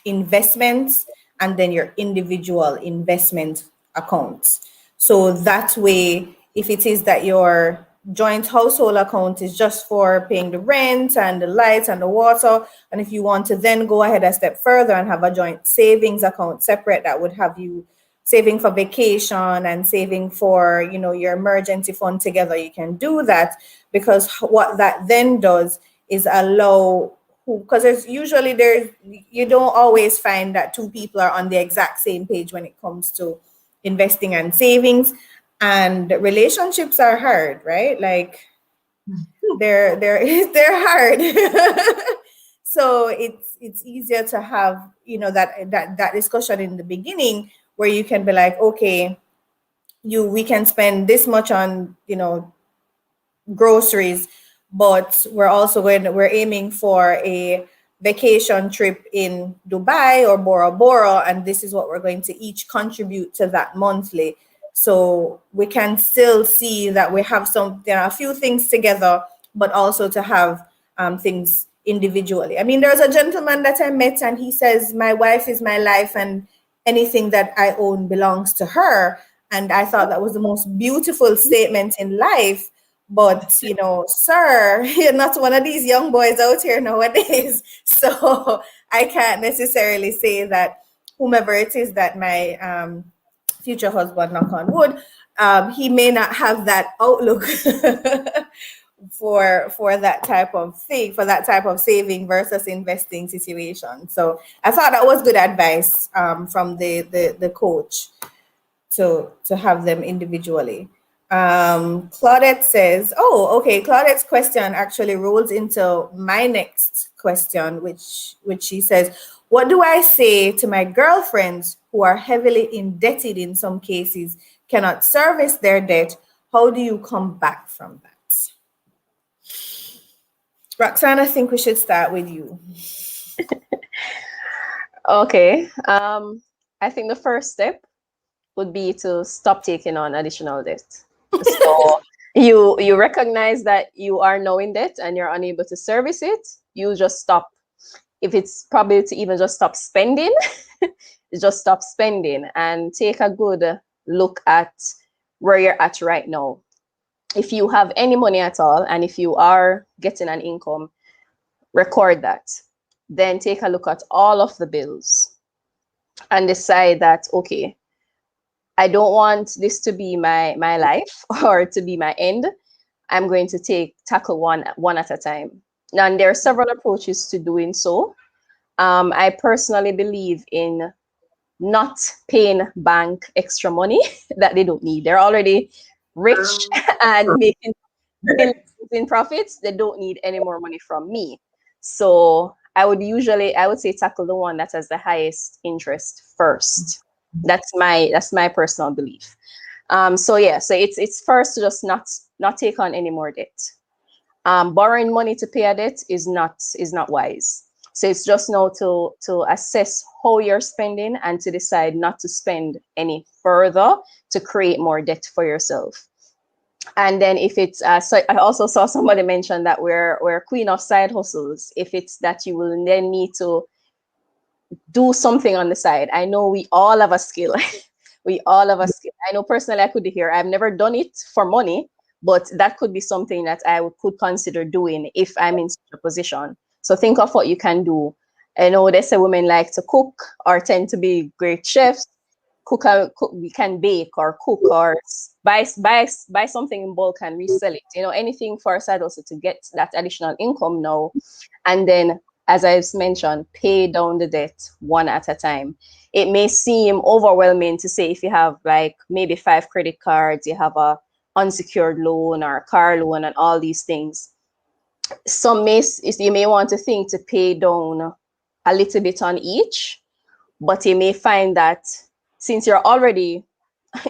investments, and then your individual investment accounts. So that way, if it is that your joint household account is just for paying the rent and the lights and the water, and if you want to then go ahead a step further and have a joint savings account separate, that would have you saving for vacation and saving for, your emergency fund together, you can do that, because what that then does is allow, because you don't always find that two people are on the exact same page when it comes to investing and savings, and relationships are hard, right? Like they're hard. So it's easier to have, that discussion in the beginning, where you can be like, okay, we can spend this much on, groceries, but we're aiming for a vacation trip in Dubai or Bora Bora, and this is what we're going to each contribute to that monthly. So we can still see that we have a few things together, but also to have things individually. I mean, there's a gentleman that I met, and he says, my wife is my life and anything that I own belongs to her. And I thought that was the most beautiful statement in life. But, sir, you're not one of these young boys out here nowadays. So I can't necessarily say that whomever it is that my future husband, knock on wood, he may not have that outlook for that type of thing, for that type of saving versus investing situation. So I thought that was good advice from the coach to have them individually. Claudette says, Claudette's question actually rolls into my next question, which she says, what do I say to my girlfriends who are heavily indebted in some cases, cannot service their debt? How do you come back from that? Roxanne, I think we should start with you. Okay. I think the first step would be to stop taking on additional debt. So you recognize that you are now in debt and you're unable to service it. You just stop. If it's probably to even just stop spending, just stop spending and take a good look at where you're at right now. If you have any money at all, and if you are getting an income, record that. Then take a look at all of the bills and decide that, okay, I don't want this to be my life or to be my end. I'm going to tackle one at a time. Now, and there are several approaches to doing so. I personally believe in not paying bank extra money that they don't need. They're already rich and making billions in profits. They don't need any more money from me. So I would say tackle the one that has the highest interest first. That's my personal belief. So it's first to just not take on any more debt. Borrowing money to pay a debt is not wise. So it's just now to assess how you're spending and to decide not to spend any further to create more debt for yourself. And then if it's so I also saw somebody mention that we're queen of side hustles. If it's that you will then need to do something on the side. I know we all have a skill. We all have a skill. I know personally I could be here. I've never done it for money, but that could be something that I could consider doing if I'm in such a position. So think of what you can do. I know they say women like to cook or tend to be great chefs. We can bake or cook or buy something in bulk and resell it. Anything for a side hustle to get that additional income now. And then, as I've mentioned, pay down the debt one at a time. It may seem overwhelming to say if you have like maybe 5 credit cards, you have a unsecured loan or a car loan and all these things. You may want to think to pay down a little bit on each, but you may find that since you're already,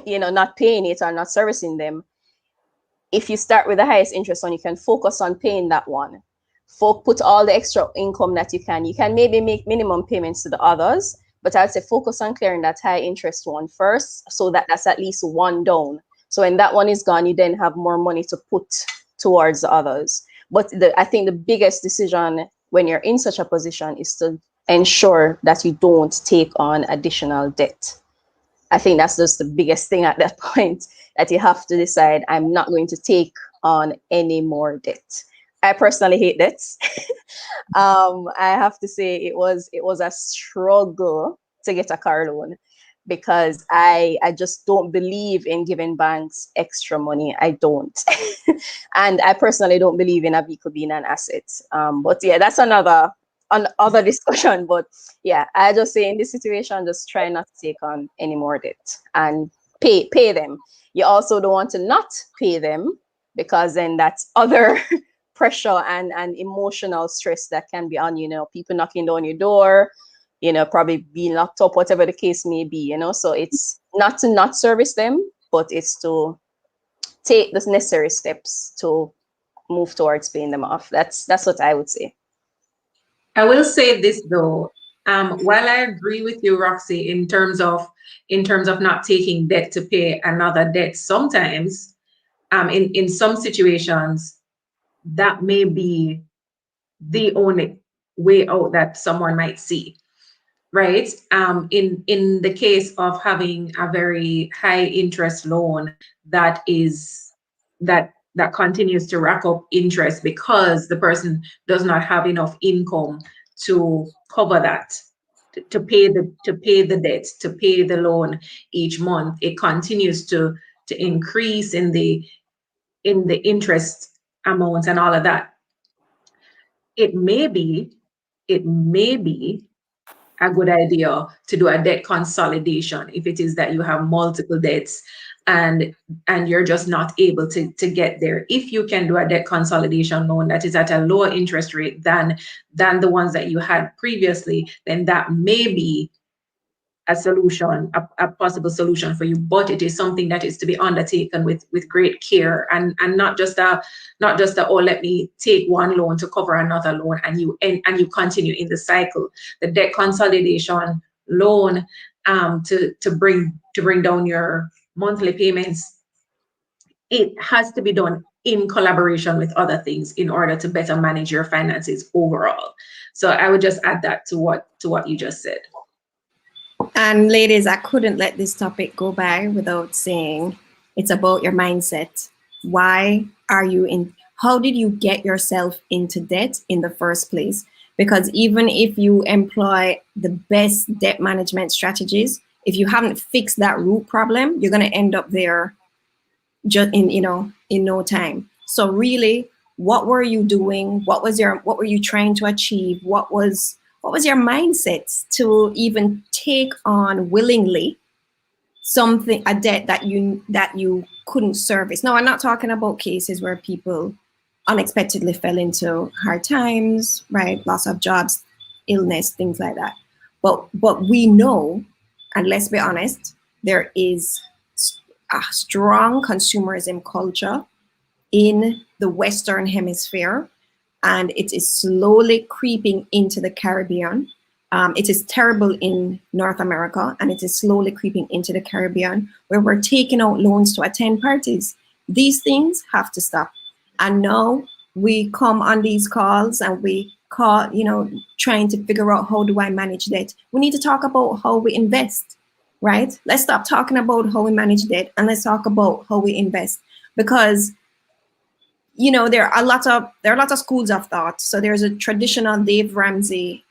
not paying it or not servicing them, if you start with the highest interest one, you can focus on paying that one. Put all the extra income that you can. You can maybe make minimum payments to the others, but I'd say focus on clearing that high interest one first, so that's at least one down. So when that one is gone, you then have more money to put towards the others. But I think the biggest decision when you're in such a position is to ensure that you don't take on additional debt. I think that's just the biggest thing at that point, that you have to decide, I'm not going to take on any more debt. I personally hate debts. I have to say it was a struggle to get a car loan because I just don't believe in giving banks extra money. I don't. And I personally don't believe in a vehicle being an asset. But yeah, that's another discussion. But yeah, I just say in this situation, just try not to take on any more debt and pay them. You also don't want to not pay them, because then that's other pressure and emotional stress that can be on, people knocking down your door, probably being locked up, whatever the case may be, so it's not to not service them, but it's to take the necessary steps to move towards paying them off. That's what I would say. I will say this though, while I agree with you, Roxy, in terms of not taking debt to pay another debt, sometimes in some situations that may be the only way out that someone might see, right? In the case of having a very high interest loan that continues to rack up interest because the person does not have enough income to cover that, to pay the debt, to pay the loan each month. It continues to increase in the interest amounts and all of that. It may be a good idea to do a debt consolidation if it is that you have multiple debts and you're just not able to get there. If you can do a debt consolidation loan that is at a lower interest rate than the ones that you had previously, then that may be a solution, a possible solution for you, but it is something that is to be undertaken with great care, and not just a oh, let me take one loan to cover another loan, and you continue in the cycle. The debt consolidation loan to bring down your monthly payments, it has to be done in collaboration with other things in order to better manage your finances overall. So I would just add that to what you just said. And ladies, I couldn't let this topic go by without saying it's about your mindset. Why are you in? How did you get yourself into debt in the first place? Because even if you employ the best debt management strategies, if you haven't fixed that root problem, you're going to end up there just in no time. So really, what were you doing? What were you trying to achieve? What was your mindset to even take on willingly a debt that you couldn't service? No, I'm not talking about cases where people unexpectedly fell into hard times, right? Loss of jobs, illness, things like that. But we know, and let's be honest, there is a strong consumerism culture in the Western Hemisphere, and it is slowly creeping into the Caribbean. It is terrible in North America, and it is slowly creeping into the Caribbean, where we're taking out loans to attend parties. These things have to stop. And now we come on these calls and we call, trying to figure out, how do I manage debt? We need to talk about how we invest, right? Let's stop talking about how we manage debt and let's talk about how we invest. Because there are a lot of schools of thought. So there's a traditional Dave Ramsey,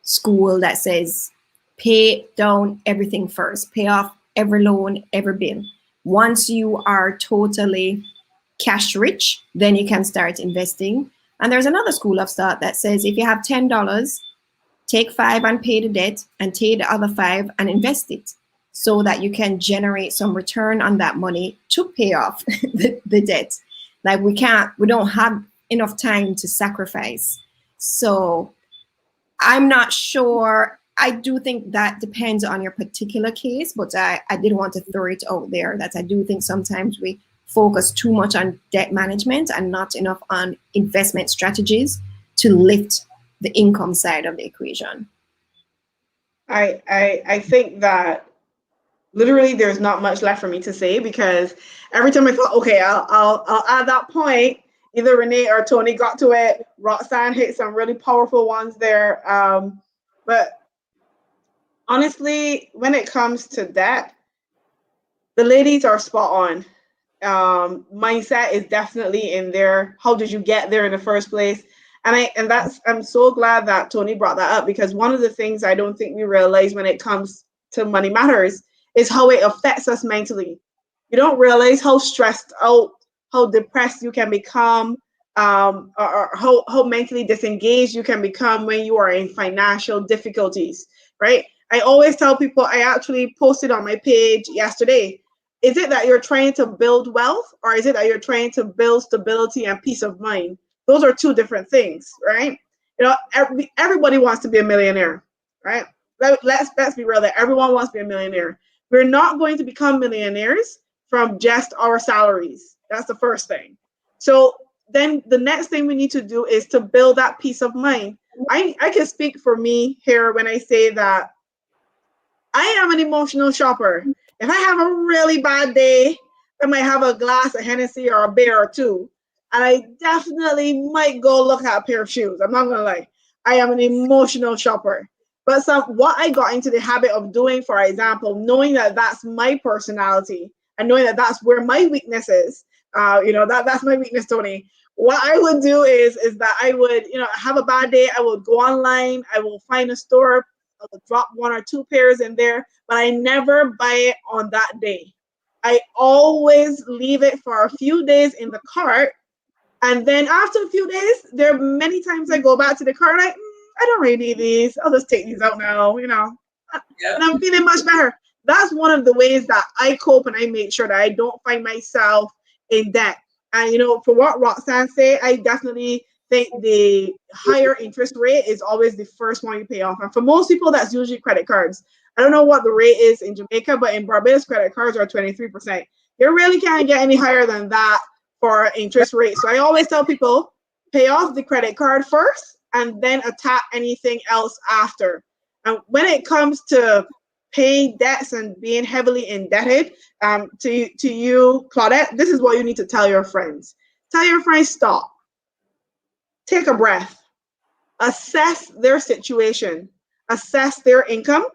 school that says pay down everything first, pay off every loan, every bill. Once you are totally cash rich, then you can start investing. And there's another school of thought that says if you have $10, take $5 and pay the debt, and take the other $5 and invest it, so that you can generate some return on that money to pay off the debt. Like we don't have enough time to sacrifice. So I'm not sure. I do think that depends on your particular case, but I did want to throw it out there that I do think sometimes we focus too much on debt management and not enough on investment strategies to lift the income side of the equation. I think that literally there's not much left for me to say, because every time I thought, okay, I'll add that point, either Renee or Tony got to it. Roxanne hit some really powerful ones there. But honestly, when it comes to that, the ladies are spot on. Mindset is definitely in there. How did you get there in the first place? And I'm so glad that Tony brought that up, because one of the things I don't think we realize when it comes to money matters is how it affects us mentally. You don't realize how stressed out, how depressed you can become, or how mentally disengaged you can become when you are in financial difficulties, right? I always tell people, I actually posted on my page yesterday, is it that you're trying to build wealth, or is it that you're trying to build stability and peace of mind? Those are two different things, right? Everybody wants to be a millionaire, right? Let's be real that everyone wants to be a millionaire. We're not going to become millionaires from just our salaries. That's the first thing. So then the next thing we need to do is to build that peace of mind. I can speak for me here when I say that I am an emotional shopper. If I have a really bad day, I might have a glass of Hennessy or a beer or two, and I definitely might go look at a pair of shoes. I'm not gonna lie. I am an emotional shopper. But what I got into the habit of doing, for example, knowing that that's my personality and knowing that that's where my weakness is, that's my weakness, Tony. What I would do is that I would, have a bad day. I would go online. I will find a store. I will drop 1 or 2 pairs in there, but I never buy it on that day. I always leave it for a few days in the cart. And then after a few days, there are many times I go back to the cart, like, I don't really need these. I'll just take these out now, Yeah. And I'm feeling much better. That's one of the ways that I cope, and I make sure that I don't find myself in debt. And, for what Roxanne said, I definitely the higher interest rate is always the first one you pay off. And for most people, that's usually credit cards. I don't know what the rate is in Jamaica, but in Barbados, credit cards are 23%. You really can't get any higher than that for interest rate. So I always tell people, pay off the credit card first and then attack anything else after. And when it comes to paying debts and being heavily indebted, to you, Claudette, this is what you need to tell your friends. Tell your friends, stop. Take a breath. Assess their situation. Assess their income.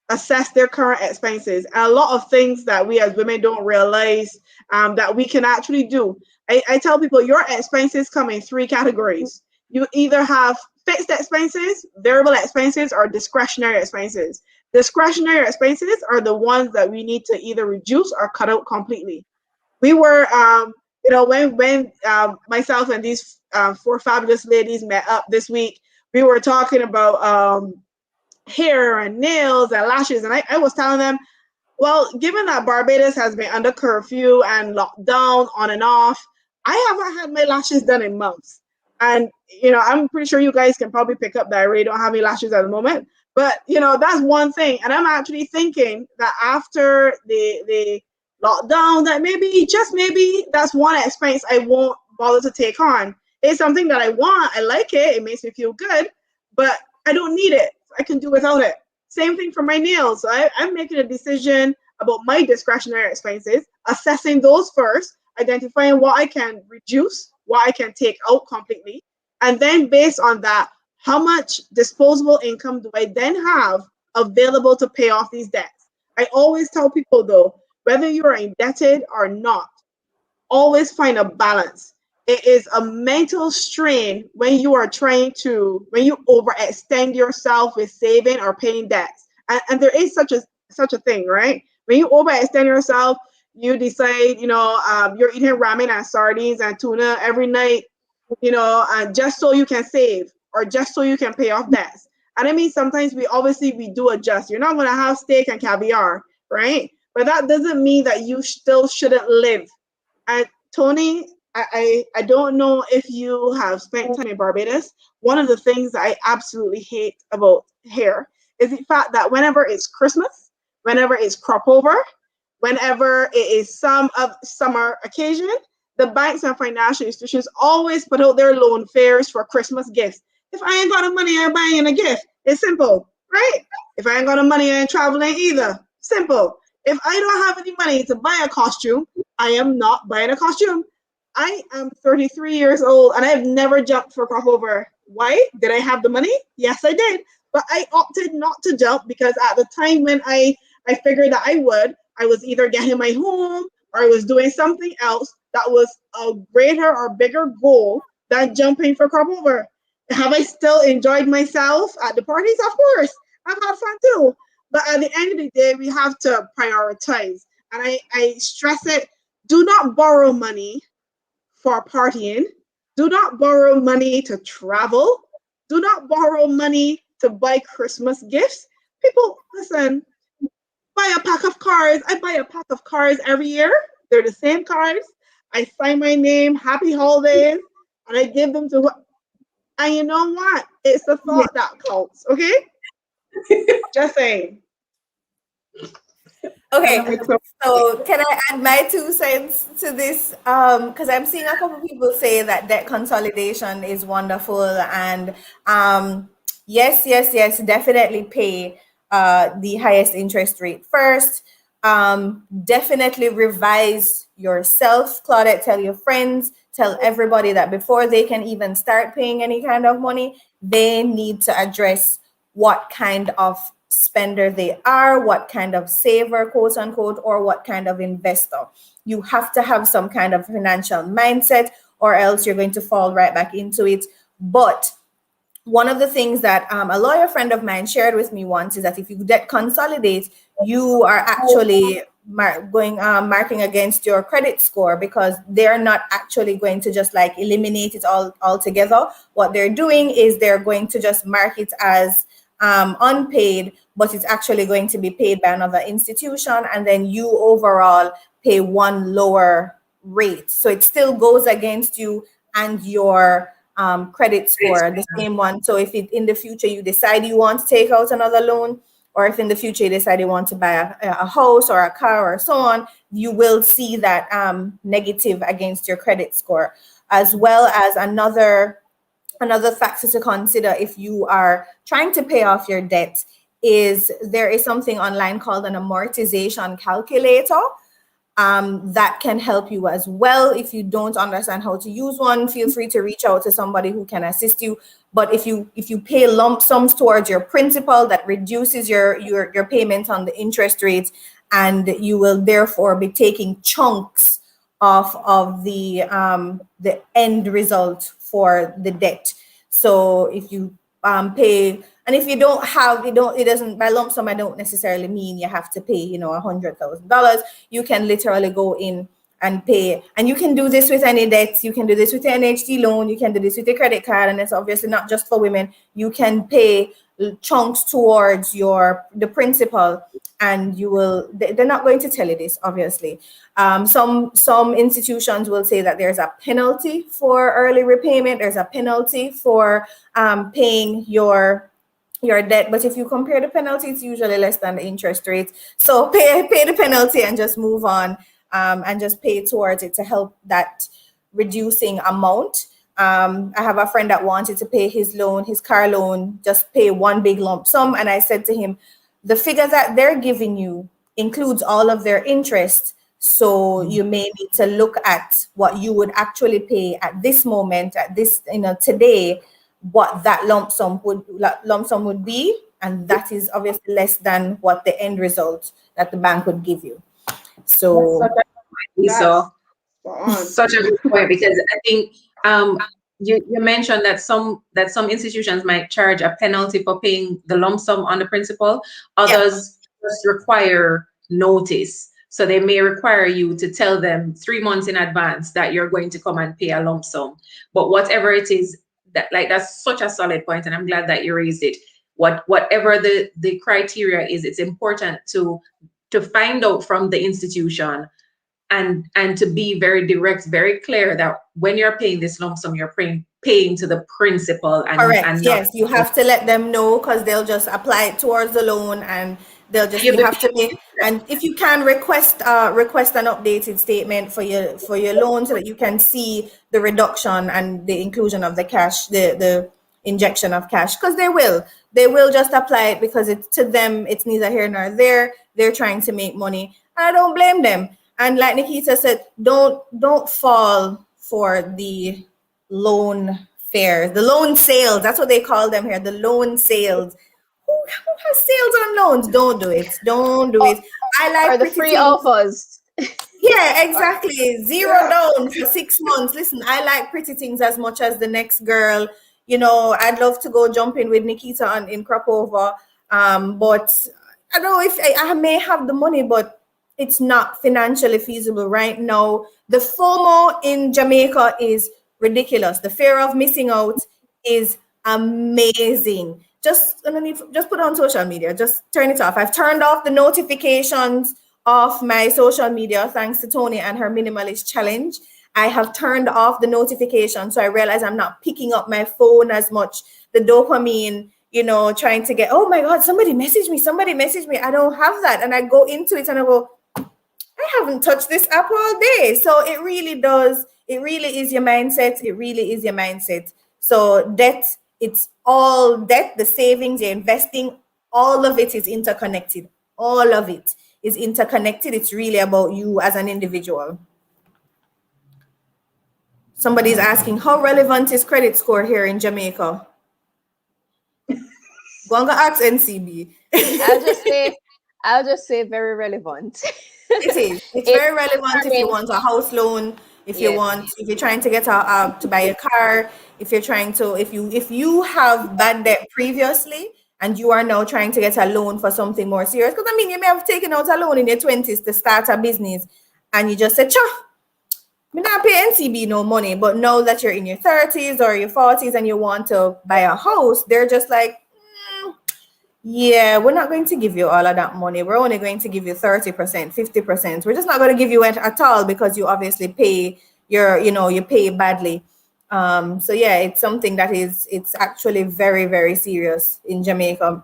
Assess their current expenses. And a lot of things that we as women don't realize that we can actually do. I tell people your expenses come in 3 categories. You either have fixed expenses, variable expenses, or discretionary expenses. Discretionary expenses are the ones that we need to either reduce or cut out completely. We were, when myself and these 4 fabulous ladies met up this week, we were talking about hair and nails and lashes. And I was telling them, well, given that Barbados has been under curfew and locked down on and off, I haven't had my lashes done in months. And, I'm pretty sure you guys can probably pick up that I really don't have any lashes at the moment. But, that's one thing. And I'm actually thinking that after the lockdown, that maybe, just maybe, that's one expense I won't bother to take on. It's something that I want. I like it. It makes me feel good. But I don't need it. I can do without it. Same thing for my nails. So I'm making a decision about my discretionary expenses, assessing those first, identifying what I can reduce, what I can take out completely. And then based on that, how much disposable income do I then have available to pay off these debts? I always tell people though, whether you are indebted or not, always find a balance. It is a mental strain when you overextend yourself with saving or paying debts. And there is such a thing, right? When you overextend yourself, you decide, you're eating ramen and sardines and tuna every night, and just so you can save or just so you can pay off debts. And I mean, sometimes we do adjust. You're not going to have steak and caviar, right? But that doesn't mean that you still shouldn't live. And Tony, I don't know if you have spent time in Barbados. One of the things that I absolutely hate about here is the fact that whenever it's Christmas, whenever it's crop over, whenever it is some summer occasion, the banks and financial institutions always put out their loan fares for Christmas gifts. If I ain't got the money, I ain't buying a gift. It's simple, right? If I ain't got the money, I ain't traveling either. Simple. If I don't have any money to buy a costume, I am not buying a costume. I am 33 years old and I have never jumped for crop over. Why? Did I have the money? Yes, I did. But I opted not to jump because at the time when I figured that I was either getting my home or I was doing something else that was a greater or bigger goal than jumping for crop over. Have I still enjoyed myself at the parties? Of course. I've had fun too. But at the end of the day, we have to prioritize. And I stress it, do not borrow money for partying. Do not borrow money to travel. Do not borrow money to buy Christmas gifts. People, listen, buy a pack of cards. I buy a pack of cards every year. They're the same cards. I sign my name, happy holidays, and I give them to. And you know what? It's the thought that counts, okay? Just saying. Okay, so can I add my 2 cents to this? Because I'm seeing a couple of people say that debt consolidation is wonderful, and yes, definitely pay the highest interest rate first. Definitely revise yourself, Claudette. Tell your friends, tell everybody that before they can even start paying any kind of money, they need to address what kind of spender they are, what kind of saver, quote unquote, or what kind of investor. You have to have some kind of financial mindset, or else you're going to fall right back into it. But one of the things that a lawyer friend of mine shared with me once is that if you debt consolidate, you are actually marking against your credit score, because they're not actually going to just like eliminate it all together. What they're doing is they're going to just mark it as unpaid, but it's actually going to be paid by another institution, and then you overall pay one lower rate. So it still goes against you and your credit score, the same one. So if in the future you decide you want to take out another loan, or if in the future you decide you want to buy a house or a car or so on, you will see that negative against your credit score. As well as another factor to consider if you are trying to pay off your debt is there is something online called an amortization calculator. That can help you as well. If you don't understand how to use one, feel free to reach out to somebody who can assist you. But if you pay lump sums towards your principal, that reduces your payment on the interest rates, and you will therefore be taking chunks off of the end result for the debt. So if you pay, and if you don't have, it doesn't, by lump sum, I don't necessarily mean you have to pay, $100,000. You can literally go in and pay, and you can do this with any debts. You can do this with an NHT loan. You can do this with a credit card, and it's obviously not just for women. You can pay chunks towards the principal, and they're not going to tell you this, obviously. Some institutions will say that there's a penalty for early repayment. There's a penalty for paying your debt, but if you compare the penalty, it's usually less than the interest rate. So pay the penalty and just move on, and just pay towards it to help that reducing amount. I have a friend that wanted to pay his car loan, just pay one big lump sum, and I said to him, the figure that they're giving you includes all of their interest. So you may need to look at what you would actually pay at this moment, at this, today, what that lump sum would be, and that is obviously less than what the end result that the bank would give you. So such a good point, because I think you mentioned that some institutions might charge a penalty for paying the lump sum on the principal. Others just require notice. So they may require you to tell them 3 months in advance that you're going to come and pay a lump sum. But whatever it is, that's such a solid point, and I'm glad that you raised it. Whatever the criteria is, it's important to find out from the institution and to be very direct, very clear that when you're paying this lump sum, you're paying to the principal. Correct. And yes, you have to let them know, because they'll just apply it towards the loan, and they'll just you have to make. And if you can request an updated statement for your loan, so that you can see the reduction and the inclusion of the cash, the injection of cash, because they will just apply it, because to them it's neither here nor there. They're trying to make money, and I don't blame them. And like Nikita said, don't fall for the loan fairs, the loan sales. That's what they call them here, the loan sales. Who has sales on loans? Don't do it. Don't do it. I like the free offers. Yeah, exactly. 0 down for 6 months. Listen, I like pretty things as much as the next girl. I'd love to go jump in with Nikita in Crapova. But I don't know if I may have the money, but it's not financially feasible right now. The FOMO in Jamaica is ridiculous. The fear of missing out is amazing. Just put it on social media. Just turn it off. I've turned off the notifications off my social media, thanks to Tony and her minimalist challenge. I have turned off the notification, so I realize I'm not picking up my phone as much. The dopamine, trying to get, oh my God, somebody messaged me. I don't have that. And I go into it and I go, I haven't touched this app all day. So it really is your mindset. So debt, it's all debt, the savings, the investing, all of it is interconnected. All of it is interconnected. It's really about you as an individual. Somebody's asking, how relevant is credit score here in Jamaica? Go and ask NCB. I'll just say very relevant. It is. It's very relevant if you want a house loan, if you're trying to get to buy a car, if you have bad debt previously and you are now trying to get a loan for something more serious. Because you may have taken out a loan in your 20s to start a business and you just said, sure, I'm not paying NCB no money. But now that you're in your 30s or your 40s and you want to buy a house, they're just like, yeah, we're not going to give you all of that money. We're only going to give you 30%, 50%. We're just not going to give you it at all, because you obviously pay you pay badly. So yeah, it's something that it's actually very, very serious in Jamaica.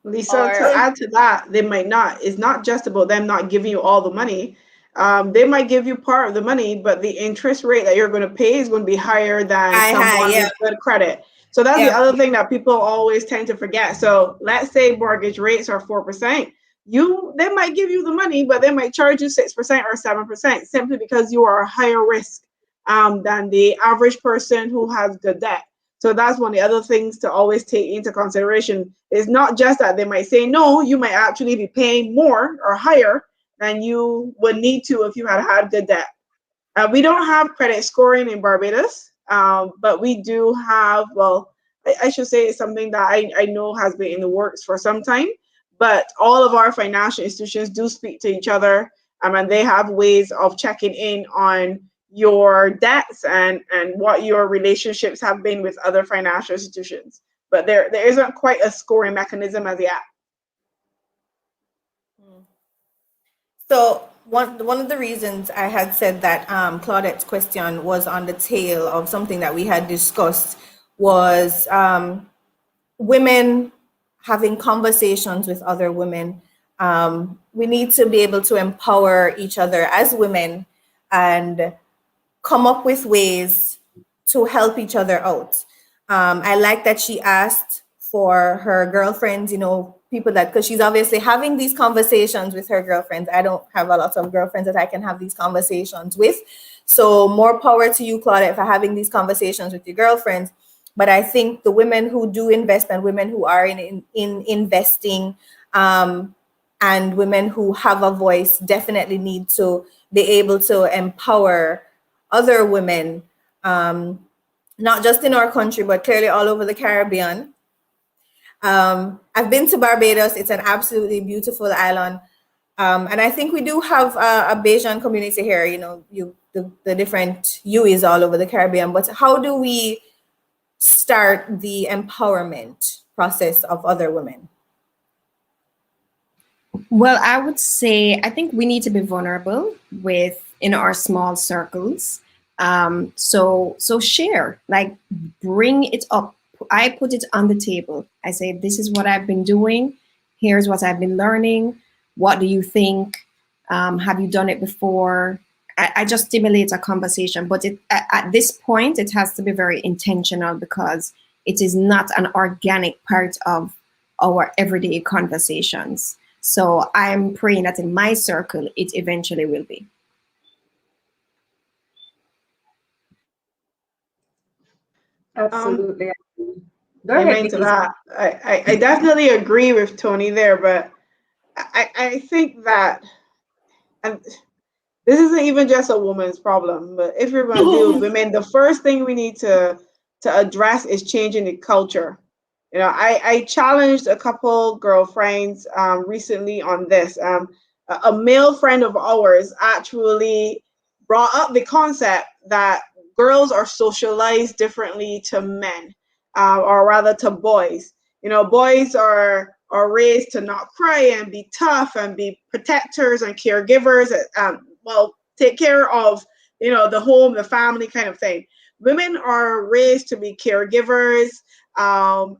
Lisa, to Or add to that, they might not. It's not just about them not giving you all the money. They might give you part of the money, but the interest rate that you're going to pay is going to be higher than High, someone yeah, with good credit. So that's the yeah. other thing that people always tend to forget. So let's say mortgage rates are 4%. They might give you the money, but they might charge you 6% or 7% simply because you are a higher risk than the average person who has good debt. So that's one of the other things to always take into consideration. It's not just that they might say no, you might actually be paying more or higher than you would need to if you had had good debt. We don't have credit scoring in Barbados, but we do have, well, I should say it's something that I know has been in the works for some time. But all of our financial institutions do speak to each other, and they have ways of checking in on your debts and what your relationships have been with other financial institutions. But there isn't quite a scoring mechanism as yet. So one of the reasons I had said that Claudette's question was on the tail of something that we had discussed was women having conversations with other women. We need to be able to empower each other as women and come up with ways to help each other out. I like that she asked for her girlfriends, people that, because she's obviously having these conversations with her girlfriends. I don't have a lot of girlfriends that I can have these conversations with. So more power to you, Claudette, for having these conversations with your girlfriends. But I think the women who do invest and women who are in investing and women who have a voice definitely need to be able to empower other women, not just in our country, but clearly all over the Caribbean. I've been to Barbados. It's an absolutely beautiful island. And I think we do have a Bajan community here, the different UEs all over the Caribbean. But how do we start the empowerment process of other women? Well, I would say I think we need to be vulnerable in our small circles. So share, like bring it up. I put it on the table. I say, this is what I've been doing. Here's what I've been learning. What do you think? Have you done it before? I just stimulate a conversation, but at this point, it has to be very intentional because it is not an organic part of our everyday conversations. So I'm praying that in my circle, it eventually will be. Absolutely. Go ahead, Amen to Vicky. that. I definitely agree with Tony there, but I think that, and this isn't even just a woman's problem, but if we're going to deal with women, the first thing we need to address is changing the culture. I challenged a couple girlfriends recently on this. A male friend of ours actually brought up the concept that girls are socialized differently to men, or rather to boys. Boys are raised to not cry and be tough and be protectors and caregivers. Well, take care of the home, the family kind of thing. Women are raised to be caregivers, and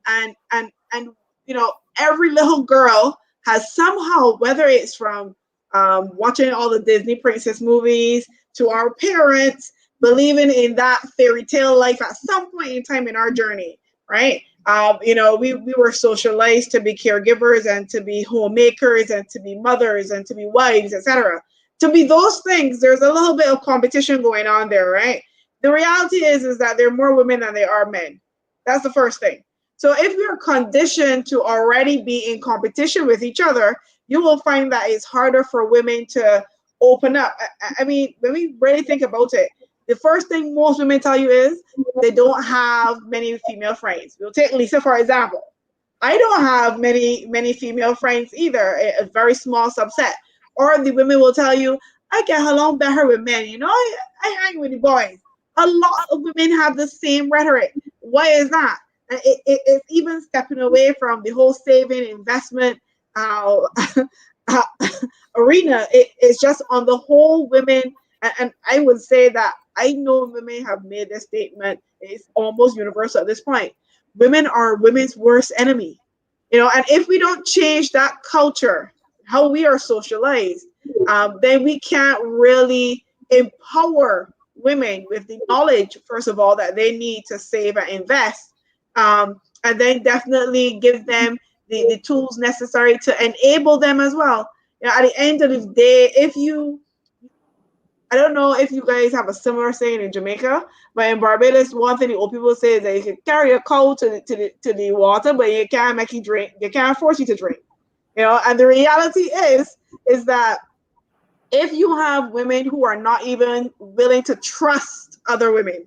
every little girl has somehow, whether it's from watching all the Disney princess movies to our parents believing in that fairy tale life at some point in time in our journey, right? We were socialized to be caregivers and to be homemakers and to be mothers and to be wives, etc. To be those things, there's a little bit of competition going on there, right? The reality is that there are more women than there are men. That's the first thing. So if you're conditioned to already be in competition with each other, you will find that it's harder for women to open up. I mean, when we really think about it, the first thing most women tell you is they don't have many female friends. We'll take Lisa for example. I don't have many female friends either, a very small subset. Or the women will tell you, I get along better with men. I hang with the boys. A lot of women have the same rhetoric. Why is that? It's even stepping away from the whole saving investment uh, arena. It's just on the whole, women And I would say that I know women have made this statement. It's almost universal at this point. Women are women's worst enemy. And if we don't change that culture, how we are socialized, then we can't really empower women with the knowledge, first of all, that they need to save and invest, and then definitely give them the tools necessary to enable them as well. At the end of the day, I don't know if you guys have a similar saying in Jamaica, but in Barbados, one thing the old people say is that you can carry a cow to the water, but you can't make you drink. You can't force you to drink. And the reality is that if you have women who are not even willing to trust other women,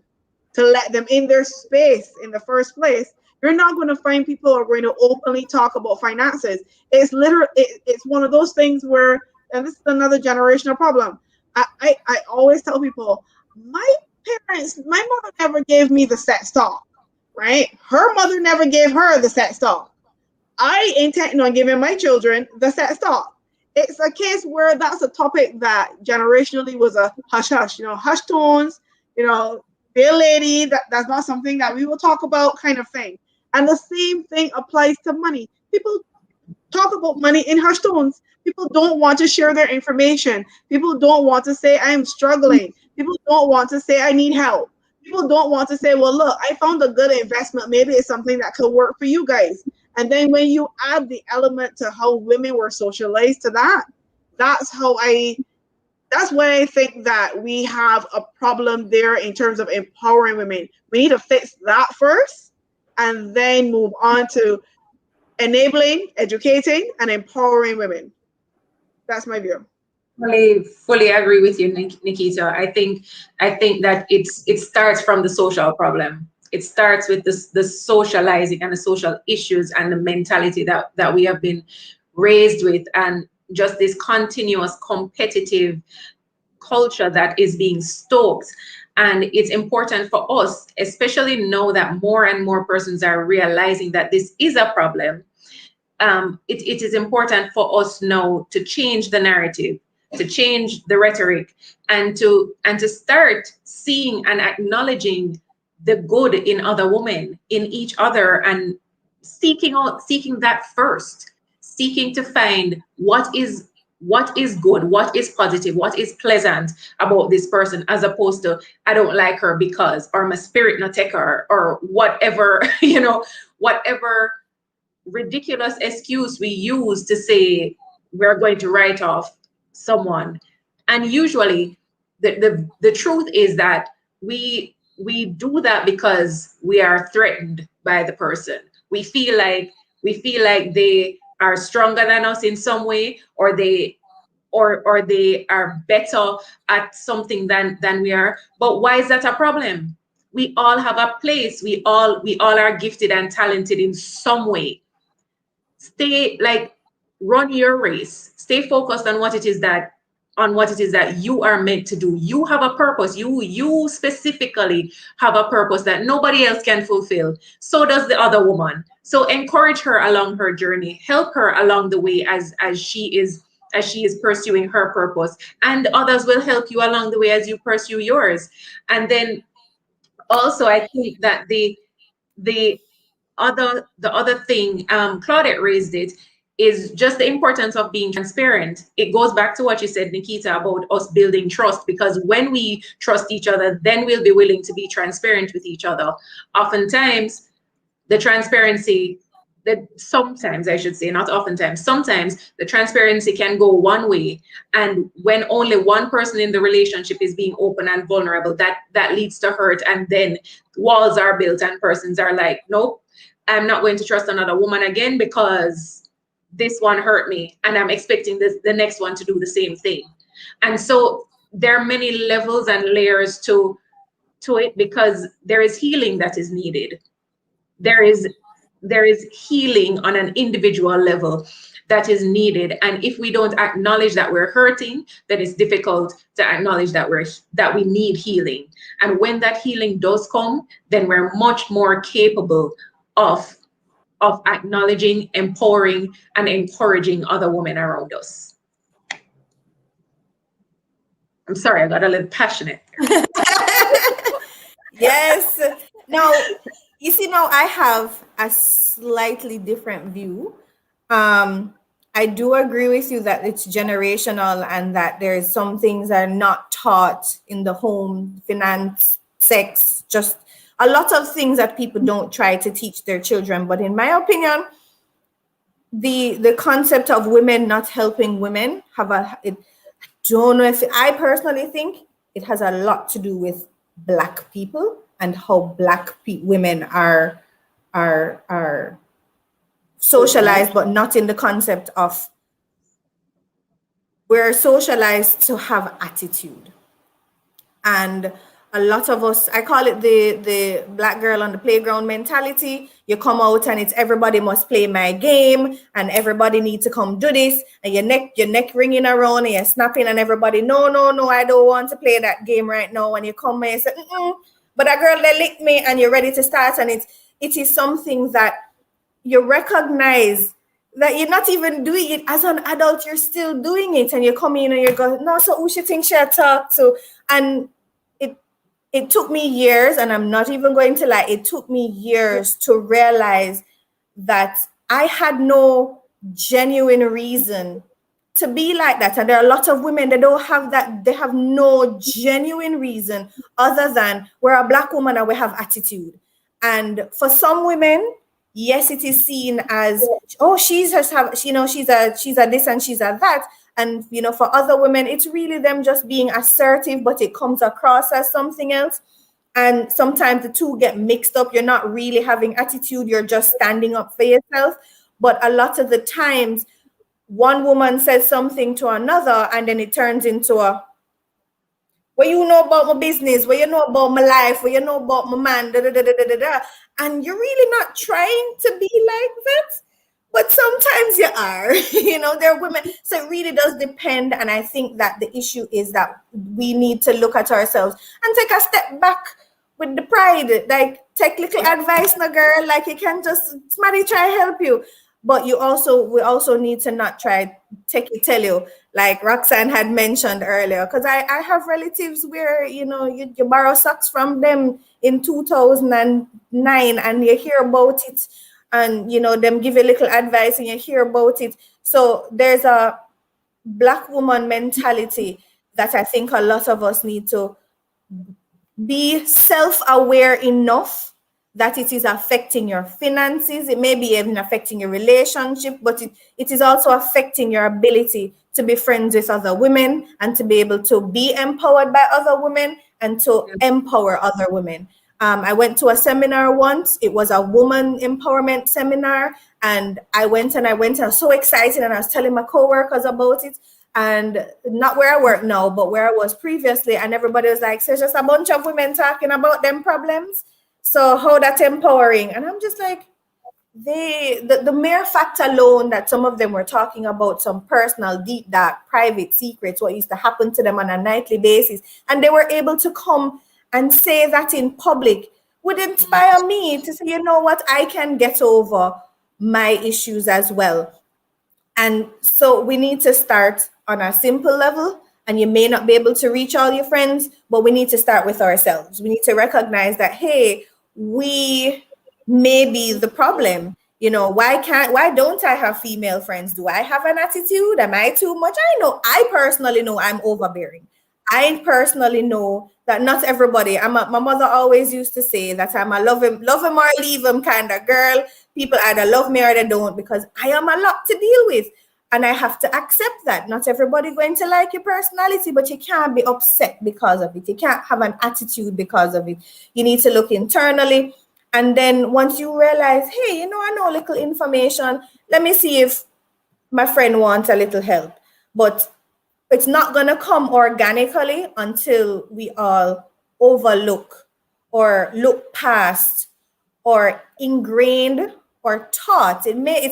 to let them in their space in the first place, you're not going to find people who are going to openly talk about finances. It's it's one of those things where, and this is another generational problem. I always tell people, my mother never gave me the set stock, right? Her mother never gave her the set stock. I intend on giving my children the set stock. It's a case where that's a topic that generationally was a hush hush, hush tones, dear lady, that's not something that we will talk about, kind of thing. And the same thing applies to money. People talk about money in hush tones. People don't want to share their information. People don't want to say, I'm struggling. People don't want to say, I need help. People don't want to say, well, look, I found a good investment. Maybe it's something that could work for you guys. And then when you add the element to how women were socialized to that, that's why I think that we have a problem there in terms of empowering women. We need to fix that first and then move on to enabling, educating, and empowering women. That's my view. Fully agree with you, Nikita. I think that it starts from the social problem. It starts with the socializing and the social issues and the mentality that we have been raised with, and just this continuous competitive culture that is being stoked. And it's important for us, especially now that more and more persons are realizing that this is a problem. It is important for us now to change the narrative, to change the rhetoric, and to start seeing and acknowledging the good in other women, in each other, and seeking that first, seeking to find what is good, what is positive, what is pleasant about this person, as opposed to, I don't like her because, or my spirit not take her, or whatever, whatever ridiculous excuse we use to say we're going to write off someone. And usually the truth is that we do that because we are threatened by the person. We feel like they are stronger than us in some way, or they are better at something than we are. But why is that a problem? We all have a place. We all are gifted and talented in some way. Run your race. Stay focused on what it is that you are meant to do. You have a purpose. You specifically have a purpose that nobody else can fulfill. So does the other woman. So encourage her along her journey. Help her along the way as she is pursuing her purpose, and others will help you along the way as you pursue yours. And then also, I think that the other thing, Claudette raised it, is just the importance of being transparent. It goes back to what you said, Nikita, about us building trust, because when we trust each other, then we'll be willing to be transparent with each other. Oftentimes, the transparency, sometimes the transparency can go one way, and when only one person in the relationship is being open and vulnerable, that leads to hurt, and then walls are built and persons are like, nope, I'm not going to trust another woman again because this one hurt me, and I'm expecting the next one to do the same thing. And so there are many levels and layers to it, because there is healing that is needed. There is healing on an individual level that is needed. And if we don't acknowledge that we're hurting, then it's difficult to acknowledge that we need healing. And when that healing does come, then we're much more capable of acknowledging, empowering, and encouraging other women around us. I'm sorry, I got a little passionate. Yes. Now, you see, now I have a slightly different view. I do agree with you that it's generational and that there's some things are not taught in the home, finance, sex, just a lot of things that people don't try to teach their children. But in my opinion, the concept of women not helping women don't know if I personally think it has a lot to do with Black people and how Black women are socialized, but not in the concept of we're socialized to have attitude. And a lot of us, I call it the Black girl on the playground mentality. You come out and it's everybody must play my game and everybody needs to come do this, and your neck ringing around and you're snapping and everybody, no, I don't want to play that game right now. And you come and you say, but a girl they licked me, and you're ready to start, and it is something that you recognize that you're not even doing it as an adult, you're still doing it, and you come in and you go, no, so who she think she'll talk to? And it took me years, and I'm not even going to lie, it took me years to realize that I had no genuine reason to be like that. And there are a lot of women that don't have that. They have no genuine reason other than we're a Black woman and we have attitude. And for some women, yes, it is seen as, oh, she's a this and she's a that. And, for other women, it's really them just being assertive, but it comes across as something else. And sometimes the two get mixed up. You're not really having attitude. You're just standing up for yourself. But a lot of the times, one woman says something to another, and then it turns into a, what you know about my business, what you know about my life, what you know about my man, da, da, da, da, da, da. And you're really not trying to be like that. But sometimes you are, there are women. So it really does depend. And I think that the issue is that we need to look at ourselves and take a step back with the pride. Like, take little advice, no girl. Like, you can't just, somebody try to help you. But we also need to not try tell you, like Roxanne had mentioned earlier, because I have relatives where, you borrow socks from them in 2009 and you hear about it. And, them give you little advice and you hear about it. So there's a Black woman mentality that I think a lot of us need to be self-aware enough that it is affecting your finances. It may be even affecting your relationship, but it is also affecting your ability to be friends with other women and to be able to be empowered by other women and to empower other women. I went to a seminar once. It was a woman empowerment seminar. And I went and I was so excited, and I was telling my coworkers about it. And not where I work now, but where I was previously. And everybody was like, so it's just a bunch of women talking about them problems. So how that's empowering? And I'm just like, the mere fact alone that some of them were talking about some personal, deep, dark, private secrets, what used to happen to them on a nightly basis, and they were able to come and say that in public, would inspire me to say, you know what, I can get over my issues as well. And so we need to start on a simple level, and you may not be able to reach all your friends, but we need to start with ourselves. We need to recognize that, hey, we may be the problem. Why don't I have female friends? Do I have an attitude? Am I too much? I personally know I'm overbearing. I personally know that not everybody, my mother always used to say that I'm a love him or leave him kind of girl. People either love me or they don't, because I am a lot to deal with. And I have to accept that. Not everybody going to like your personality, but you can't be upset because of it. You can't have an attitude because of it. You need to look internally. And then once you realize, hey, I know little information. Let me see if my friend wants a little help. But it's not going to come organically until we all overlook or look past or ingrained or taught. Maybe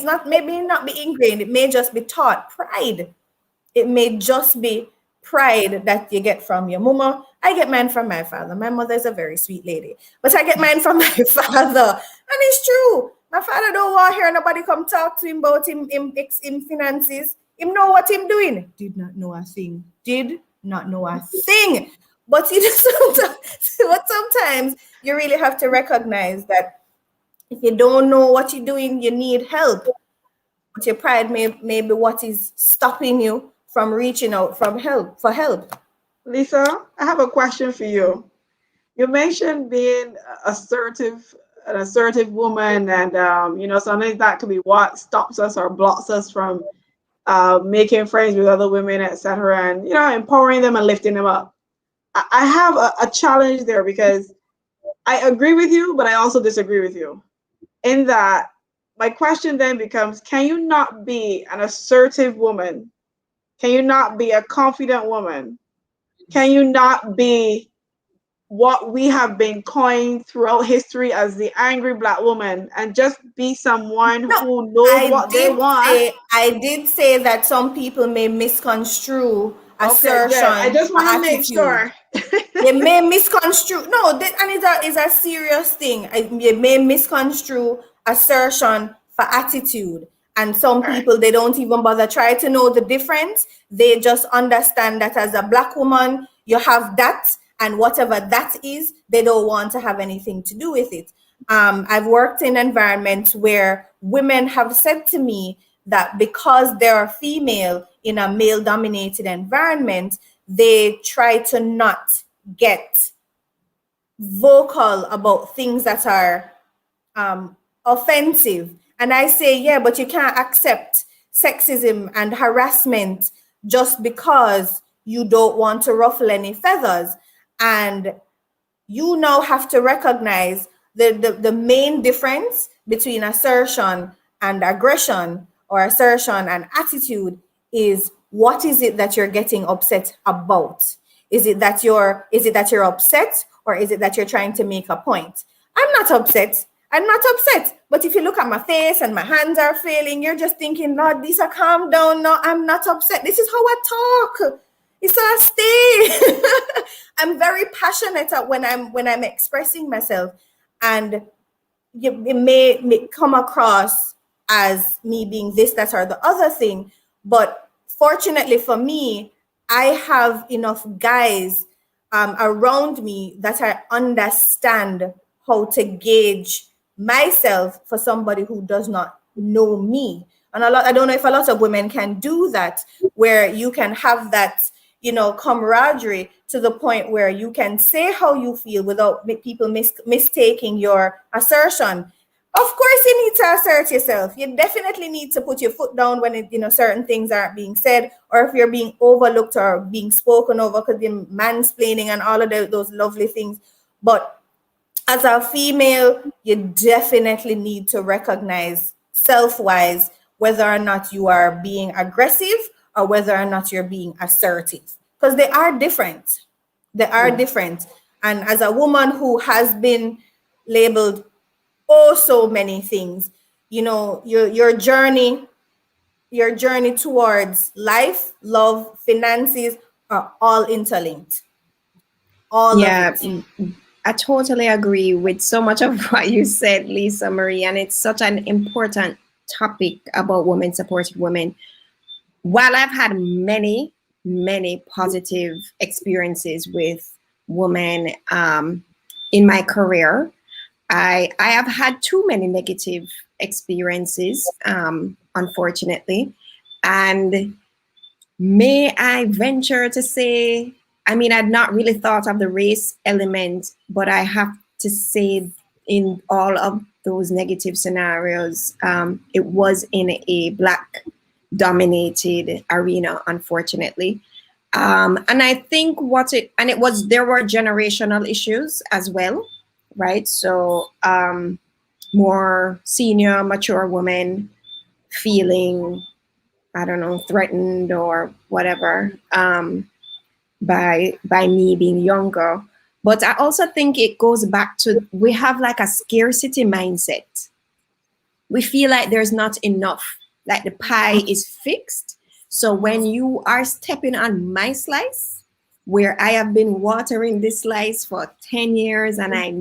not be ingrained. It may just be taught. Pride. It may just be pride that you get from your mama. I get mine from my father. My mother is a very sweet lady, but I get mine from my father. And it's true. My father don't want to hear nobody come talk to him about him finances. Him know what him doing. Did not know a thing. Did not know a thing. But you just sometimes you really have to recognize that if you don't know what you're doing, you need help. But your pride may be what is stopping you from reaching out for help. Lisa, I have a question for you. You mentioned being assertive, an assertive woman, and sometimes that could be what stops us or blocks us from making friends with other women, etc., and empowering them and lifting them up. I have a challenge there because I agree with you, but I also disagree with you. In that, my question then becomes: can you not be an assertive woman? Can you not be a confident woman? Can you not be what we have been coined throughout history as the angry Black woman, and just be someone No, who knows what they want? I did say that some people may misconstrue Okay, good. I assertion just for want to make attitude. sure. They may misconstrue. No, and it's a serious thing. You may misconstrue assertion for attitude. And some All right. people, they don't even bother try to know the difference. They just understand that as a Black woman, you have that, and whatever that is, they don't want to have anything to do with it. I've worked in environments where women have said to me that because they're female in a male-dominated environment, they try to not get vocal about things that are offensive. And I say, yeah, but you can't accept sexism and harassment just because you don't want to ruffle any feathers. And you now have to recognize the main difference between assertion and aggression, or assertion and attitude, is what is it that you're getting upset about? Is it that you're upset, or is it that you're trying to make a point? I'm not upset. I'm not upset. But if you look at my face and my hands are failing, you're just thinking, Lord, Lisa, calm down. No, I'm not upset. This is how I talk. It's a stay. I'm very passionate when I'm expressing myself, and it may come across as me being this, that, or the other thing. But fortunately for me, I have enough guys around me that I understand how to gauge myself for somebody who does not know me. And I don't know if a lot of women can do that, where you can have that, camaraderie to the point where you can say how you feel without people mistaking your assertion. Of course, you need to assert yourself. You definitely need to put your foot down when certain things aren't being said, or if you're being overlooked or being spoken over because you're mansplaining and all of those lovely things. But as a female, you definitely need to recognize self-wise whether or not you are being aggressive or whether or not you're being assertive, because they are different. They are different. And as a woman who has been labeled so many things, your journey towards life, love, finances are all interlinked. All of it. I totally agree with so much of what you said, Lisa Marie, and it's such an important topic about women supported women. While I've had many, many positive experiences with women in my career, I have had too many negative experiences, unfortunately. And may I venture to say, I'd not really thought of the race element, but I have to say in all of those negative scenarios, it was in a Black dominated arena, unfortunately. And I think there were generational issues as well, right? So more senior, mature women feeling, I don't know, threatened or whatever by me being younger. But I also think it goes back to, we have like a scarcity mindset. We feel like there's not enough, like the pie is fixed. So when you are stepping on my slice, where I have been watering this slice for 10 years and I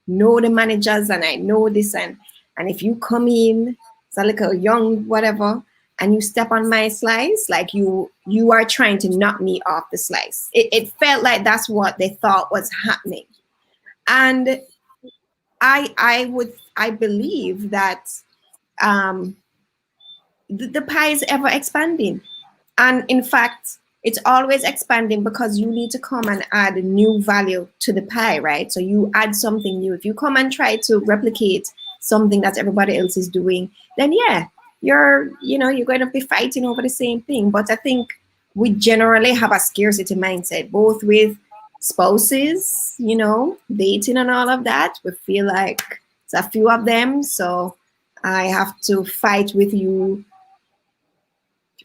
know the managers and I know this, and if you come in, it's a little young, whatever, and you step on my slice, like you are trying to knock me off the slice. It felt like that's what they thought was happening. And I believe that the pie is ever expanding. And in fact, it's always expanding because you need to come and add new value to the pie, right? So you add something new. If you come and try to replicate something that everybody else is doing, then yeah, you're going to be fighting over the same thing. But I think we generally have a scarcity mindset, both with spouses, dating and all of that. We feel like it's a few of them, so I have to fight with you.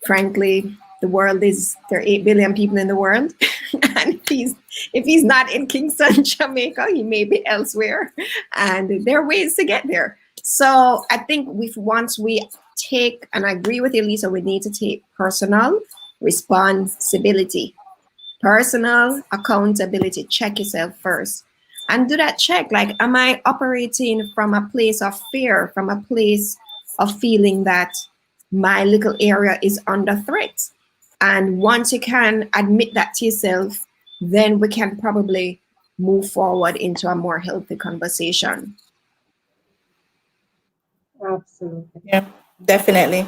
Frankly, there are 8 billion people in the world. And if he's not in Kingston, Jamaica, he may be elsewhere. And there are ways to get there. So I think once we take, and I agree with you, Lisa, we need to take personal responsibility, personal accountability. Check yourself first. And do that check. Like, am I operating from a place of fear, from a place of feeling that my little area is under threat? And once you can admit that to yourself, then we can probably move forward into a more healthy conversation. Absolutely. Yeah, definitely.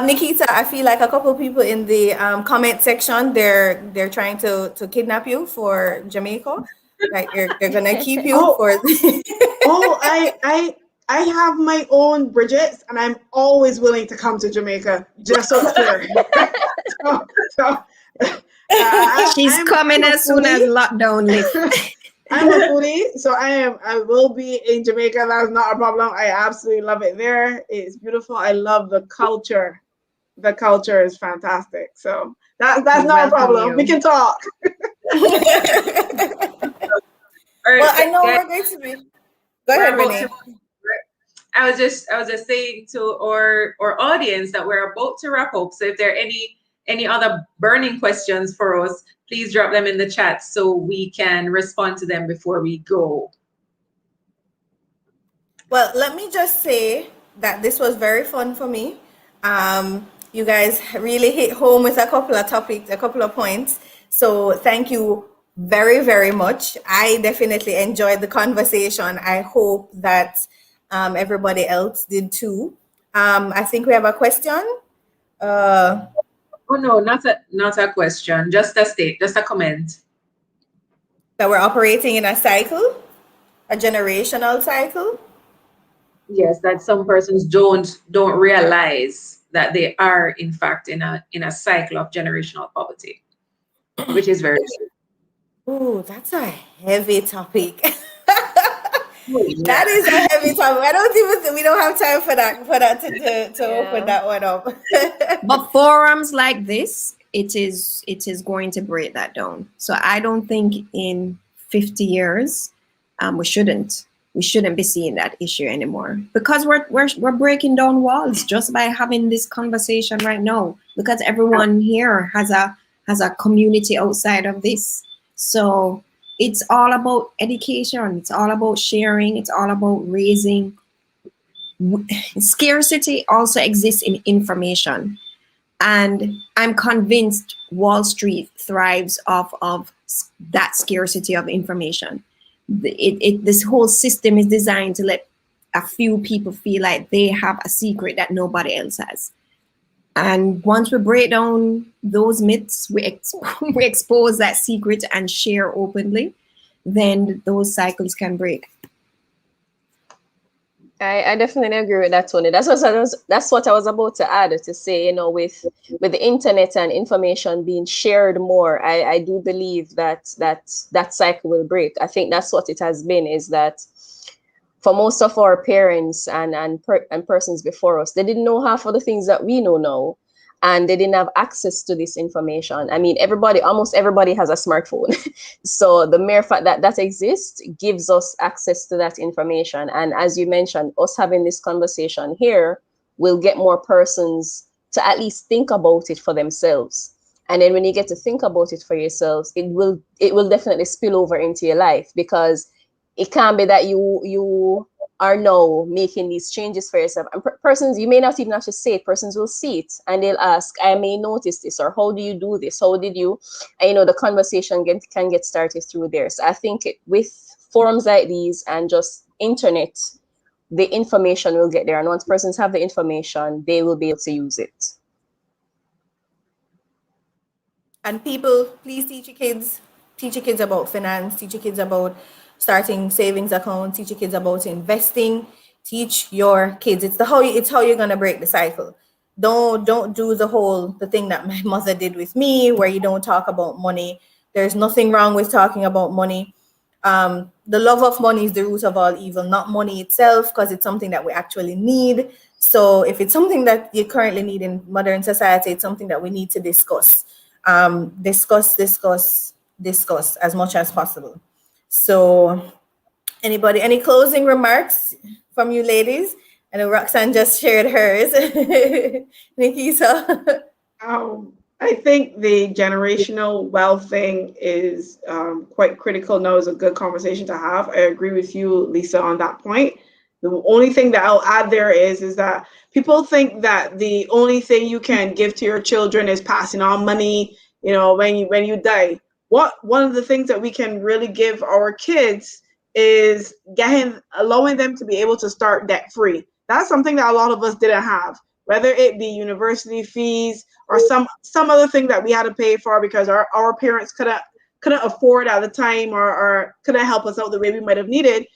Nikita, I feel like a couple of people in the comment section, they're trying to kidnap you for Jamaica. Like they're gonna keep you for. I have my own Bridgets, and I'm always willing to come to Jamaica. Just so it's clear. She's coming as soon as lockdown lifts. I'm a foodie, so I will be in Jamaica. That's not a problem. I absolutely love it there. It's beautiful. I love the culture. The culture is fantastic. So that's not a problem. We can talk. Well, I know we're going to be. Go ahead, Renee. I was just saying to our audience that we're about to wrap up. So if there are any other burning questions for us, please drop them in the chat so we can respond to them before we go. Well, let me just say that this was very fun for me. You guys really hit home with a couple of topics, a couple of points. So thank you very, very much. I definitely enjoyed the conversation. I hope that everybody else did too. I think we have a question. Oh no, not a question, just a comment. That we're operating in a cycle, a generational cycle. Yes, that some persons don't realize that they are in fact in a cycle of generational poverty, which is very true. Oh, that's a heavy topic. Yeah. That is a heavy topic. We don't have time for that to open that one up. But forums like this, it is going to break that down. So I don't think in 50 years we shouldn't be seeing that issue anymore, because we're breaking down walls just by having this conversation right now, because everyone here has a community outside of this. So it's all about education. It's all about sharing. It's all about raising. Scarcity also exists in information. And I'm convinced Wall Street thrives off of that scarcity of information. This whole system is designed to let a few people feel like they have a secret that nobody else has. And once we break down those myths, we expose that secret and share openly, then those cycles can break. I definitely agree with that, Tony. That's what I was about to add, to say, with the internet and information being shared more, I do believe that cycle will break. I think that's what it has been, is that for most of our parents and persons before us, they didn't know half of the things that we know now, and they didn't have access to this information. I mean, almost everybody has a smartphone. So the mere fact that exists gives us access to that information. And as you mentioned, us having this conversation here will get more persons to at least think about it for themselves. And then when you get to think about it for yourselves, it will definitely spill over into your life, because it can't be that you are now making these changes for yourself. And persons, you may not even have to say it, persons will see it and they'll ask, I may notice this, or how do you do this? How did you? And, the conversation can get started through there. So I think with forums like these and just internet, the information will get there. And once persons have the information, they will be able to use it. And people, please teach your kids about finance, teach your kids about starting savings accounts, teach your kids about investing, teach your kids. It's how you're gonna break the cycle. Don't do the thing that my mother did with me, where you don't talk about money. There's nothing wrong with talking about money. The love of money is the root of all evil, not money itself, because it's something that we actually need. So if it's something that you currently need in modern society, it's something that we need to discuss. Discuss as much as possible. So any closing remarks from you ladies? I know Roxanne just shared hers. Nikita. I think the generational wealth thing is quite critical. Now is a good conversation to have. I agree with you, Lisa, on that point. The only thing that I'll add there is that people think that the only thing you can give to your children is passing on money, when you die. One of the things that we can really give our kids is allowing them to be able to start debt free. That's something that a lot of us didn't have, whether it be university fees or some other thing that we had to pay for because our parents couldn't afford at the time or couldn't help us out the way we might have needed.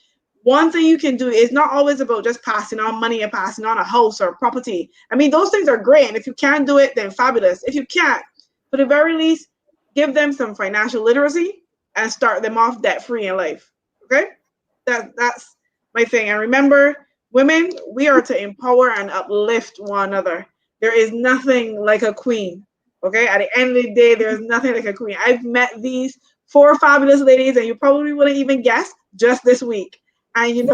One thing you can do is not always about just passing on money and passing on a house or property. I mean, those things are great. And if you can do it, then fabulous. If you can't, for the very least, give them some financial literacy and start them off debt-free in life. Okay? That's my thing. And remember, women, we are to empower and uplift one another. There is nothing like a queen. Okay? At the end of the day, there's nothing like a queen. I've met these 4 fabulous ladies, and you probably wouldn't even guess, just this week. And and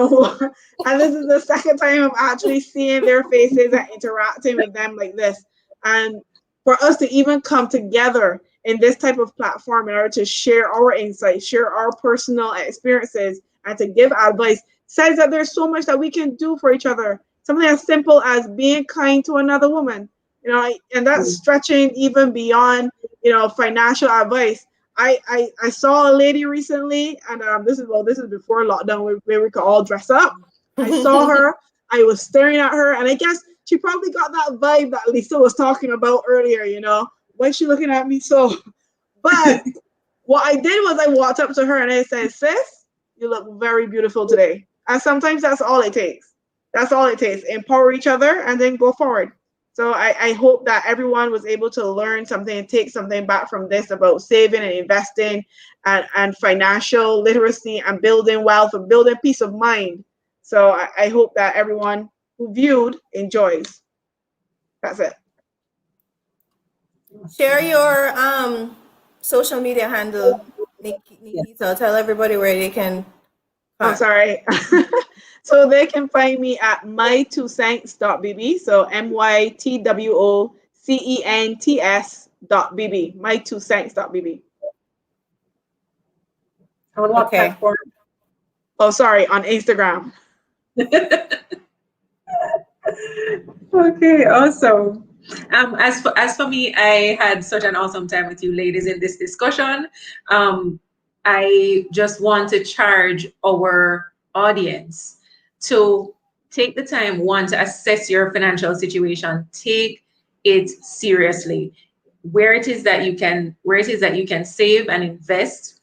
this is the second time I'm actually seeing their faces and interacting with them like this. And for us to even come together in this type of platform in order to share our insights, share our personal experiences, and to give advice says that there's so much that we can do for each other. Something as simple as being kind to another woman, and that's stretching even beyond, financial advice. I saw a lady recently, and this is before lockdown where we could all dress up. I saw her, I was staring at her, and I guess she probably got that vibe that Lisa was talking about earlier, why is she looking at me so? But what I did was I walked up to her and I said, sis, you look very beautiful today. And sometimes that's all it takes. That's all it takes. Empower each other and then go forward. So I hope that everyone was able to learn something and take something back from this about saving and investing and financial literacy and building wealth and building peace of mind. So I hope that everyone who viewed enjoys. That's it. Share your social media handle, Nikita. Tell everybody where they can. I'm sorry. So they can find me at mytwocents.bb. So mytwocents.bb. mytwocents.bb. On what Okay. platform? Oh, sorry, on Instagram. Okay, awesome. As for me, I had such an awesome time with you ladies in this discussion. I just want to charge our audience to take the time, one, to assess your financial situation. Take it seriously. Where it is that you can save and invest,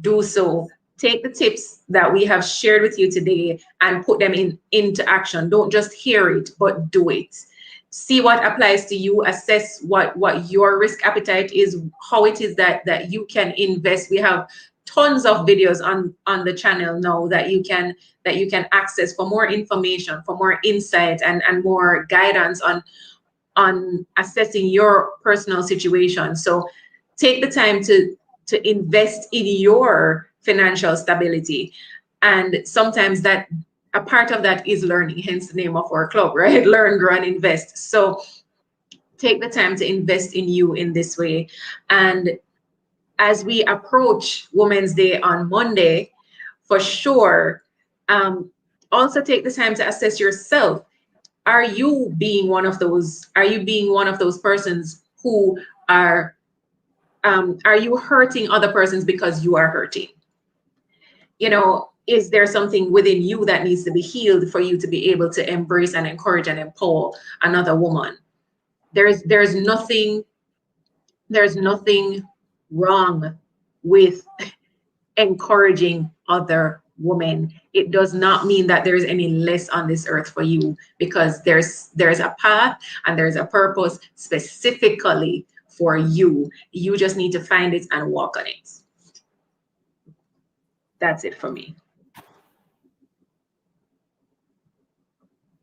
do so. Take the tips that we have shared with you today and put them into action. Don't just hear it, but do it. See what applies to you. Assess what your risk appetite is, how it is that you can invest. We have tons of videos on the channel now that you can access for more information, for more insight and more guidance on assessing your personal situation. So take the time to invest in your financial stability. And sometimes that a part of that is learning, hence the name of our club, right? Learn, grow, and invest. So take the time to invest in you in this way. And as we approach Women's Day on Monday, for sure, also take the time to assess yourself. Are you being one of those persons who are you hurting other persons because you are hurting? You know, is there something within you that needs to be healed for you to be able to embrace and encourage and empower another woman? There's nothing wrong with encouraging other women. It does not mean that there's any less on this earth for you, because there's a path and there's a purpose specifically for you. You just need to find it and walk on it. That's it for me.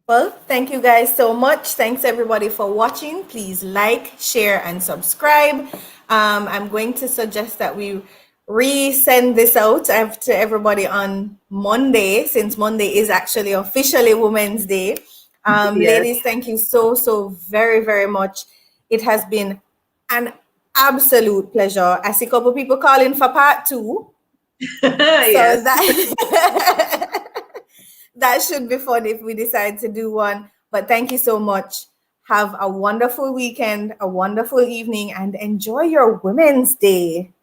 Well, thank you guys so much. Thanks everybody for watching. Please like, share, and subscribe. I'm going to suggest that we resend this out to everybody on Monday, since Monday is actually officially Women's Day. Yes. Ladies, thank you so very, very much. It has been an absolute pleasure. I see a couple people calling for part 2. Yes. So that that should be fun if we decide to do one. But thank you so much. Have a wonderful weekend, a wonderful evening, and enjoy your Women's Day.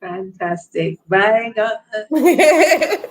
Fantastic. Bye, guys.